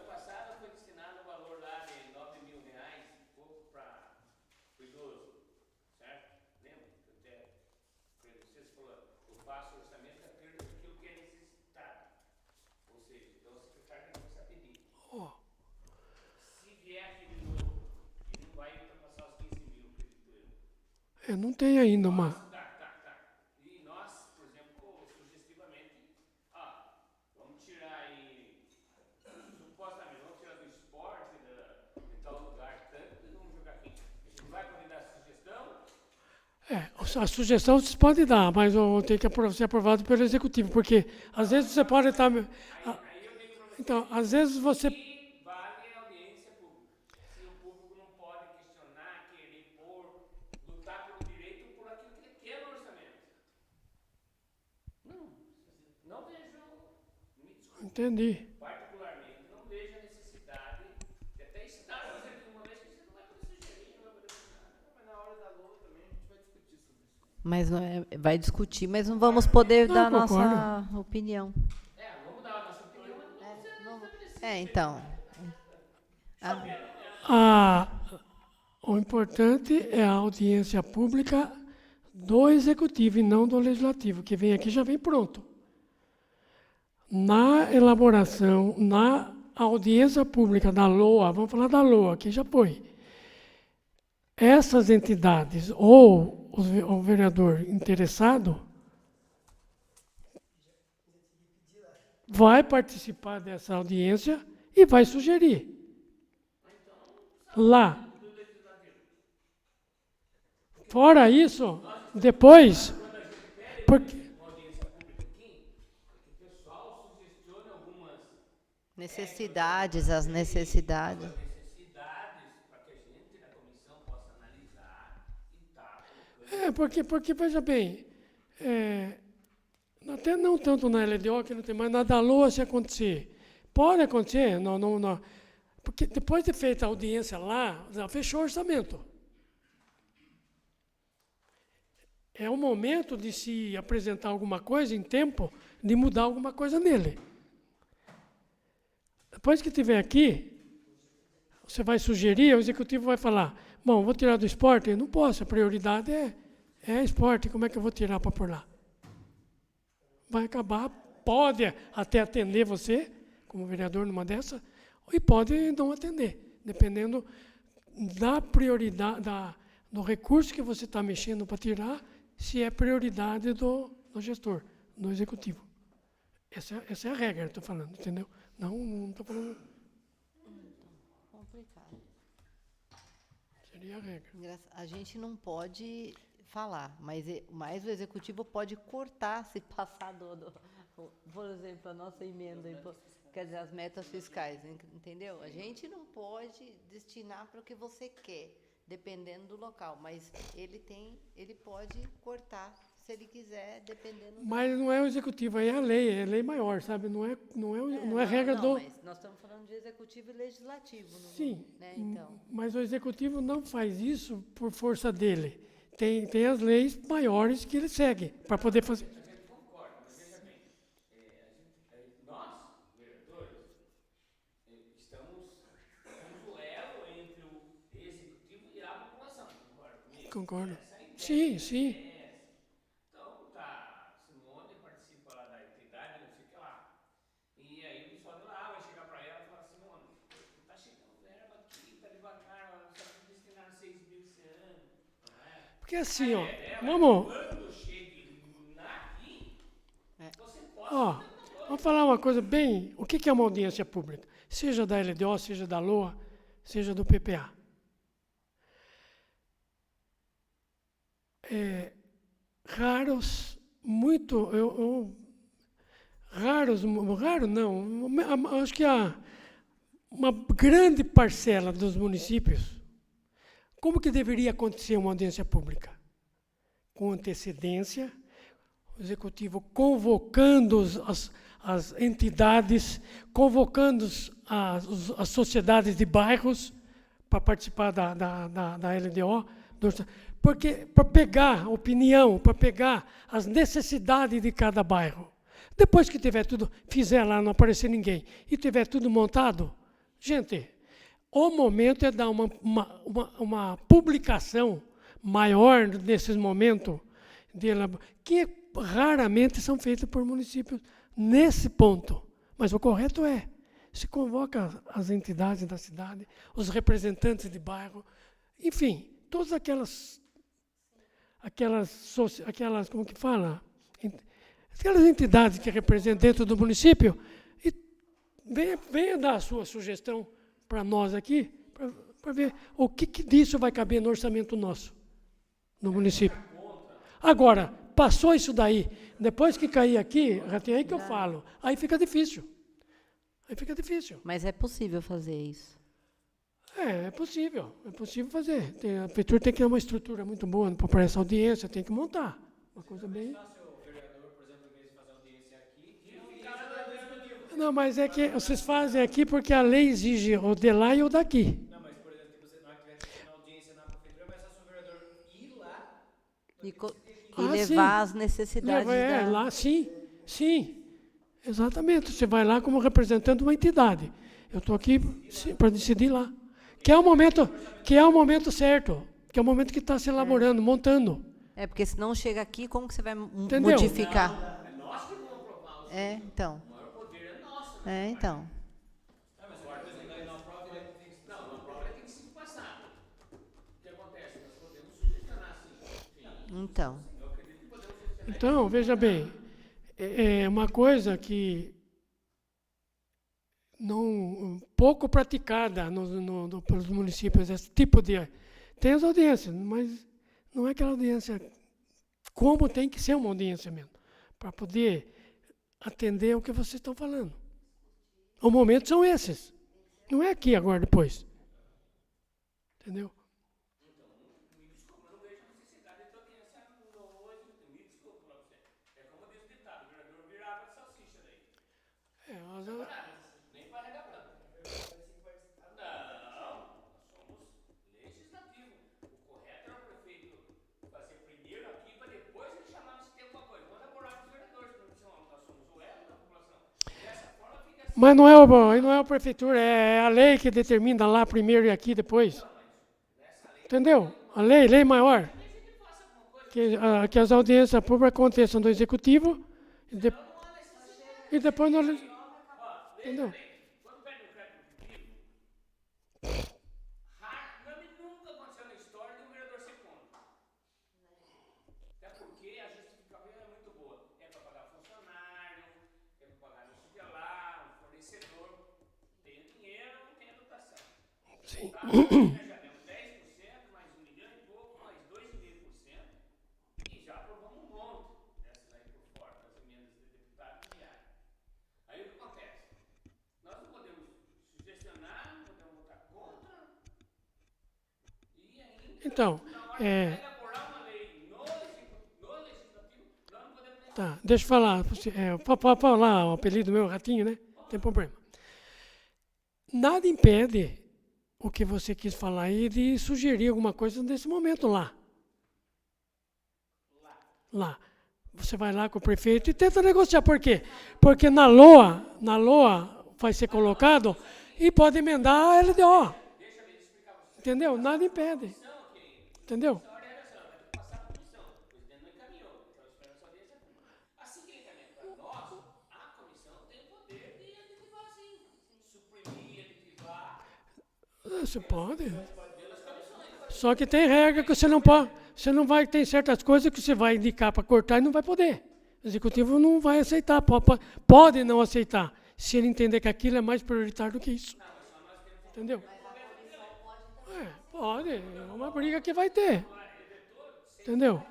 passado foi destinado o valor lá de R$ 9.000 e pouco para o idoso, certo? Lembra? Que até você falou, eu faço o orçamento daquilo que é necessitado. Ou seja, então o secretário tem que começar a pedir. ó, Se vier aquele novo, ele não vai ultrapassar os 15.000, acredito eu. não tem ainda uma. Tá. E nós, por exemplo, sugestivamente, vamos tirar aí, supostamente, vamos tirar do esporte, de tal lugar, tanto, e vamos jogar aqui. A gente vai poder dar sugestão? A sugestão vocês podem dar, mas tem que ser aprovado pelo executivo, porque às vezes você pode estar. Aí eu digo para você, Então, às vezes você. que vale a audiência pública. Se o público não pode questionar, querer pôr, lutar pelo direito, por aquilo que ele quer no orçamento. Não vejo, me desculpe, Entendi. particularmente, não vejo a necessidade de até estar fazendo uma vez que você não vai poder sugerir, não vai poder fazer nada. Mas na hora da LOA também a gente vai discutir sobre isso. Mas vai discutir, mas não vamos poder Não, dar a concordo. nossa opinião. Vamos dar a nossa opinião, mas não vamos ser Então. O importante é a audiência pública do executivo e não do legislativo, que vem aqui já vem pronto. Na elaboração, na audiência pública da LOA, vamos falar da LOA, que já foi. Essas entidades ou o vereador interessado vai participar dessa audiência e vai sugerir. Lá. Fora isso, depois, porque, uma audiência pública aqui, que o pessoal sugestione algumas Necessidades, as necessidades. necessidades para que a gente na comissão possa analisar e tal. porque veja bem, até não tanto na LDO, que não tem mais nada da LOA se acontecer. Pode acontecer, não, porque depois de feita a audiência lá, já fechou o orçamento. É o momento de se apresentar alguma coisa em tempo, de mudar alguma coisa nele. Depois que tiver aqui, você vai sugerir, o executivo vai falar, bom, vou tirar do esporte? Não posso, a prioridade é esporte, como é que eu vou tirar para pôr lá? Vai acabar, pode até atender você, como vereador numa dessa, e pode não atender, dependendo da prioridade, do recurso que você está mexendo para tirar, se é prioridade do gestor, do executivo. Essa é a regra, estou falando, entendeu? Não estou falando. Complicado. Seria a regra. A gente não pode falar, mas o executivo pode cortar se passar por exemplo, a nossa emenda, quer dizer, as metas fiscais, entendeu? A gente não pode destinar para o que você quer, dependendo do local, mas ele pode cortar se ele quiser, dependendo. Mas não é o executivo, aí é a lei maior, sabe? Não é regra do. Mas nós estamos falando de executivo e legislativo, não? Sim, Né? Então. mas o executivo não faz isso por força dele. Tem as leis maiores que ele segue para poder fazer. A gente concorda, mas veja bem, nós, vereadores, estamos um elo entre o executivo e a população, concorda comigo? Concordo. Essa é a ideia. Sim. Então, Simone participa lá da entidade, não sei o que lá. E aí o pessoal de lá vai chegar para ela e falar, Simone, tá chegando verba aqui, tá devagar, só que destinaram 6.000 esse ano. Porque assim, ó, vamos. Quando chegue aqui, você pode... Ó, vamos falar uma coisa bem. O que é uma audiência pública? Seja da LDO, seja da LOA, seja do PPA. Raros, muito, raro não, acho que uma grande parcela dos municípios, como que deveria acontecer uma audiência pública? Com antecedência, o executivo convocando as entidades, convocando as sociedades de bairros para participar da LDO, porque para pegar opinião, para pegar as necessidades de cada bairro. Depois que tiver tudo, fizer lá, não aparecer ninguém, e tiver tudo montado, gente, o momento é dar uma publicação maior nesses momentos, que raramente são feitos por municípios nesse ponto. Mas o correto é, se convoca as entidades da cidade, os representantes de bairro, enfim, todas aquelas como que fala? Aquelas entidades que representam dentro do município, e venha dar a sua sugestão para nós aqui, para ver o que disso vai caber no orçamento nosso, no município. Agora, passou isso daí, depois que cair aqui, Ratinho, aí que eu falo, aí fica difícil. Aí fica difícil. Mas é possível fazer isso. É possível fazer. A prefeitura tem que ter uma estrutura muito boa para essa audiência, tem que montar. Uma coisa bem... Não, mas é que vocês fazem aqui porque a lei exige o de lá e o daqui. Não, mas, por exemplo, se nós estivéssemos fazendo audiência na prefeitura, mas só se o vereador ir lá... E levar as necessidades lá, sim. Exatamente. Você vai lá como representante de uma entidade. Eu estou aqui para decidir lá. Que é o momento certo, que é o momento que está se elaborando, montando. É, porque se não chega aqui, como que você vai Entendeu? modificar? É nós que vamos aprovar o Então. maior poder é nosso. Então. Mas agora, por exemplo, na prova ele tem que... Não, na prova ele tem que se passar. O que acontece? Nós podemos sugestionar, sim. Então. Eu acredito que podemos sugestionar. Então, veja bem, é uma coisa que pouco praticada pelos municípios, esse tipo de... Tem as audiências, mas não é aquela audiência como tem que ser uma audiência mesmo, para poder atender o que vocês estão falando. Os momentos são esses. Não é aqui, agora, depois. Entendeu? Me desculpa, eu não vejo a necessidade de audiência hoje. Me desculpa para você. É como diz o ditado, o vereador virava de salsicha daí. Nem para regar branco. Não, nós somos legislativo. O correto era o prefeito fazer primeiro aqui, para depois ele chamar se tem alguma coisa. Manda por lá dos vereadores, porque nós somos o elo da população. Dessa forma fica assim. Mas não é a prefeitura, é a lei que determina lá primeiro e aqui depois. Entendeu? A lei maior. Que as audiências públicas aconteçam do executivo e depois no... Entendeu? Quando pede um crédito público, nunca aconteceu na história de um vereador ser contra. Até porque a justificativa é muito boa. É para pagar funcionário, é para pagar não sei o que lá, um fornecedor. Tem dinheiro, não tem a dotação. Sim. Já demos 10%, mais 1 milhão e pouco, mais 2,5%. E já aprovamos um monte dessas aí por fora, das emendas de deputado diário. Aí o que acontece? Nós não podemos sugestionar, não podemos votar contra. E ainda, Então, elaborar uma lei no legislativo, nós não podemos nem... tá, deixa eu falar. Pode falar o apelido meu, Ratinho, né? Não tem problema. Nada impede o que você quis falar aí de sugerir alguma coisa nesse momento lá. Você vai lá com o prefeito e tenta negociar. Por quê? Porque na LOA vai ser colocado e pode emendar a LDO. Entendeu? Nada impede. Entendeu? A ordem era assim, vai ter que passar a comissão. O presidente não encaminhou, estava esperando só audiência pública. Assim que ele encaminha para nós, a comissão tem o poder de aditivar assim, suprimir, aditivar. Você pode. Só que tem regra que você não pode. Você não vai ter certas coisas que você vai indicar para cortar e não vai poder. O executivo não vai aceitar. Pode não aceitar, se ele entender que aquilo é mais prioritário do que isso. Entendeu? Pode. É uma briga que vai ter. Entendeu?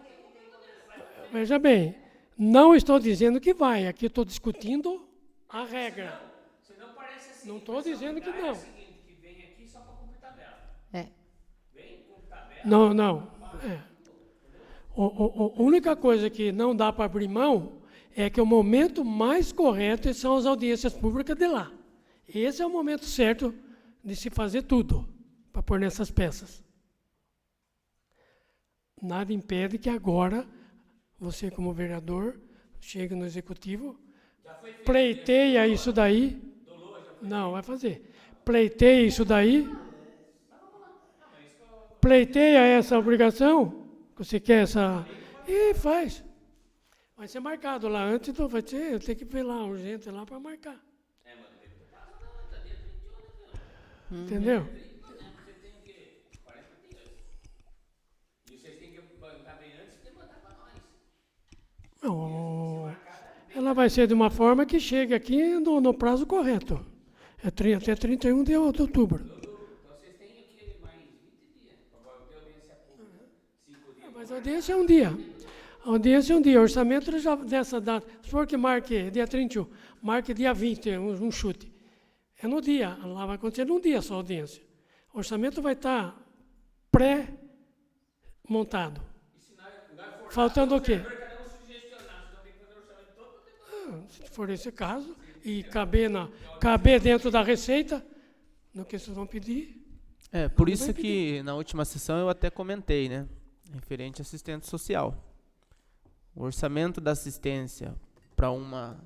Veja bem, não estou dizendo que vai. Aqui estou discutindo a regra. Senão parece assim. Não estou dizendo que não. É o seguinte, que vem aqui só para cumprir tabela. Vem, cumprir tabela. Não. A única coisa que não dá para abrir mão é que o momento mais correto são as audiências públicas de lá. Esse é o momento certo de se fazer tudo para pôr nessas peças. Nada impede que agora você, como vereador, chegue no executivo pleiteia isso daí. Não, vai fazer. Pleiteia isso daí. Pleiteia essa obrigação, que você quer essa. E faz. Vai ser marcado lá antes, então vai ter, tem que ver lá, urgente lá para marcar. Entendeu? Você tem o quê? 40 dias. E vocês têm que bancar bem antes de mandar para nós. Não, ela vai ser de uma forma que chegue aqui no prazo correto. Até 31 de outubro. Então vocês têm aqui mais 20 dias para ter audiência pública. 5 dias. Mas a audiência é um dia. A audiência é um dia. O orçamento já dessa data. Se for que marque dia 31, marque dia 20, um chute. É no dia. Lá vai acontecer num dia só a audiência. O orçamento vai estar pré-montado. Faltando o quê? Se for esse caso, e caber dentro da receita, no que vocês vão pedir. Por isso que na última sessão eu até comentei, né? Referente à assistente social. O orçamento da assistência para uma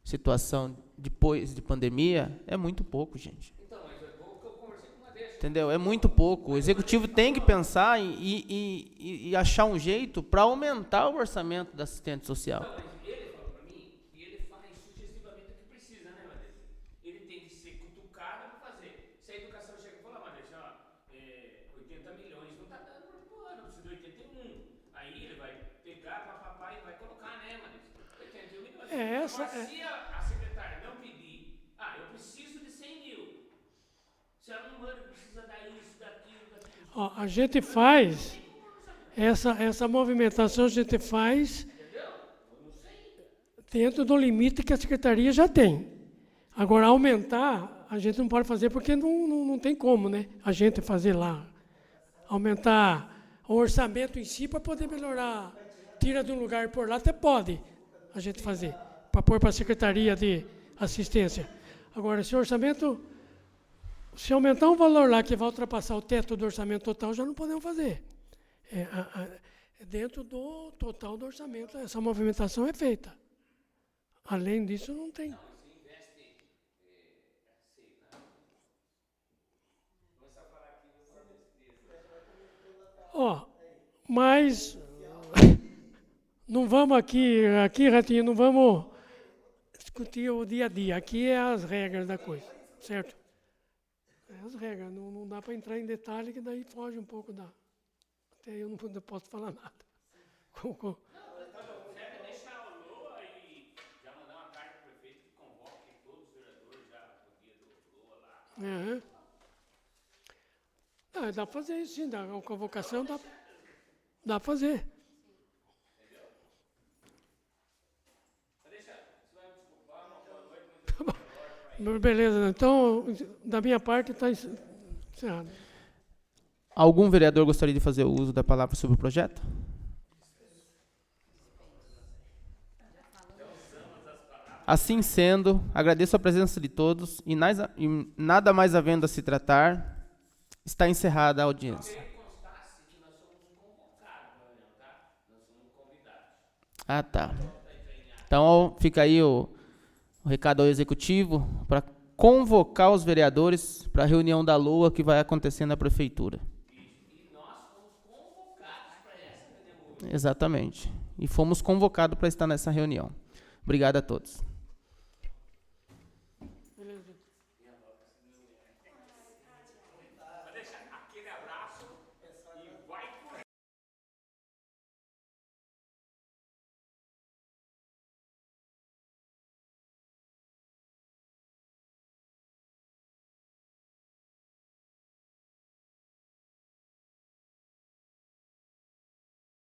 situação depois de pandemia é muito pouco, gente. Então, mas eu conversei com uma dessas. Entendeu? É muito pouco. O executivo tem que pensar e achar um jeito para aumentar o orçamento da assistente social. Não, mas ele falou para mim que ele faz sugestivamente o que precisa, né, Madeira? Ele tem que ser cutucado para fazer. Se a educação chega e fala, Madeira, 80 milhões não está dando por ano, precisa de 81. Aí ele vai pegar para papai e vai colocar, né, Madeira? 81 milhões. Agora, se a secretária não pedir, eu preciso de 100 mil. Se ela não manda, precisa dar isso, daquilo. Ó, a gente faz, essa movimentação a gente faz dentro do limite que a secretaria já tem. Agora, aumentar, a gente não pode fazer porque não tem como, né? A gente fazer lá. Aumentar o orçamento em si para poder melhorar. Tira de um lugar e pôr lá, até pode a gente fazer, para pôr para a Secretaria de Assistência. Agora, se o orçamento, se aumentar um valor lá que vai ultrapassar o teto do orçamento total, já não podemos fazer. Dentro do total do orçamento, essa movimentação é feita. Além disso, não tem. Mas não vamos aqui, Ratinho, não vamos discutir o dia a dia. Aqui é as regras da coisa, certo? É as regras, não dá para entrar em detalhe, que daí foge um pouco da... Até eu não posso falar nada. Deixar o LOA e já mandar uma carta para o prefeito que convoque todos os vereadores já no dia do LOA lá. Dá para fazer isso sim, a convocação dá para fazer. Beleza, então, da minha parte está encerrado. Algum vereador gostaria de fazer uso da palavra sobre o projeto? Assim sendo, agradeço a presença de todos e nada mais havendo a se tratar, está encerrada a audiência. Constasse que nós somos convocados, tá? Nós somos convidados. Ah, tá. Então, fica aí o recado ao executivo para convocar os vereadores para a reunião da LOA que vai acontecer na prefeitura. E nós fomos convocados para essa reunião. Exatamente. E fomos convocados para estar nessa reunião. Obrigado a todos.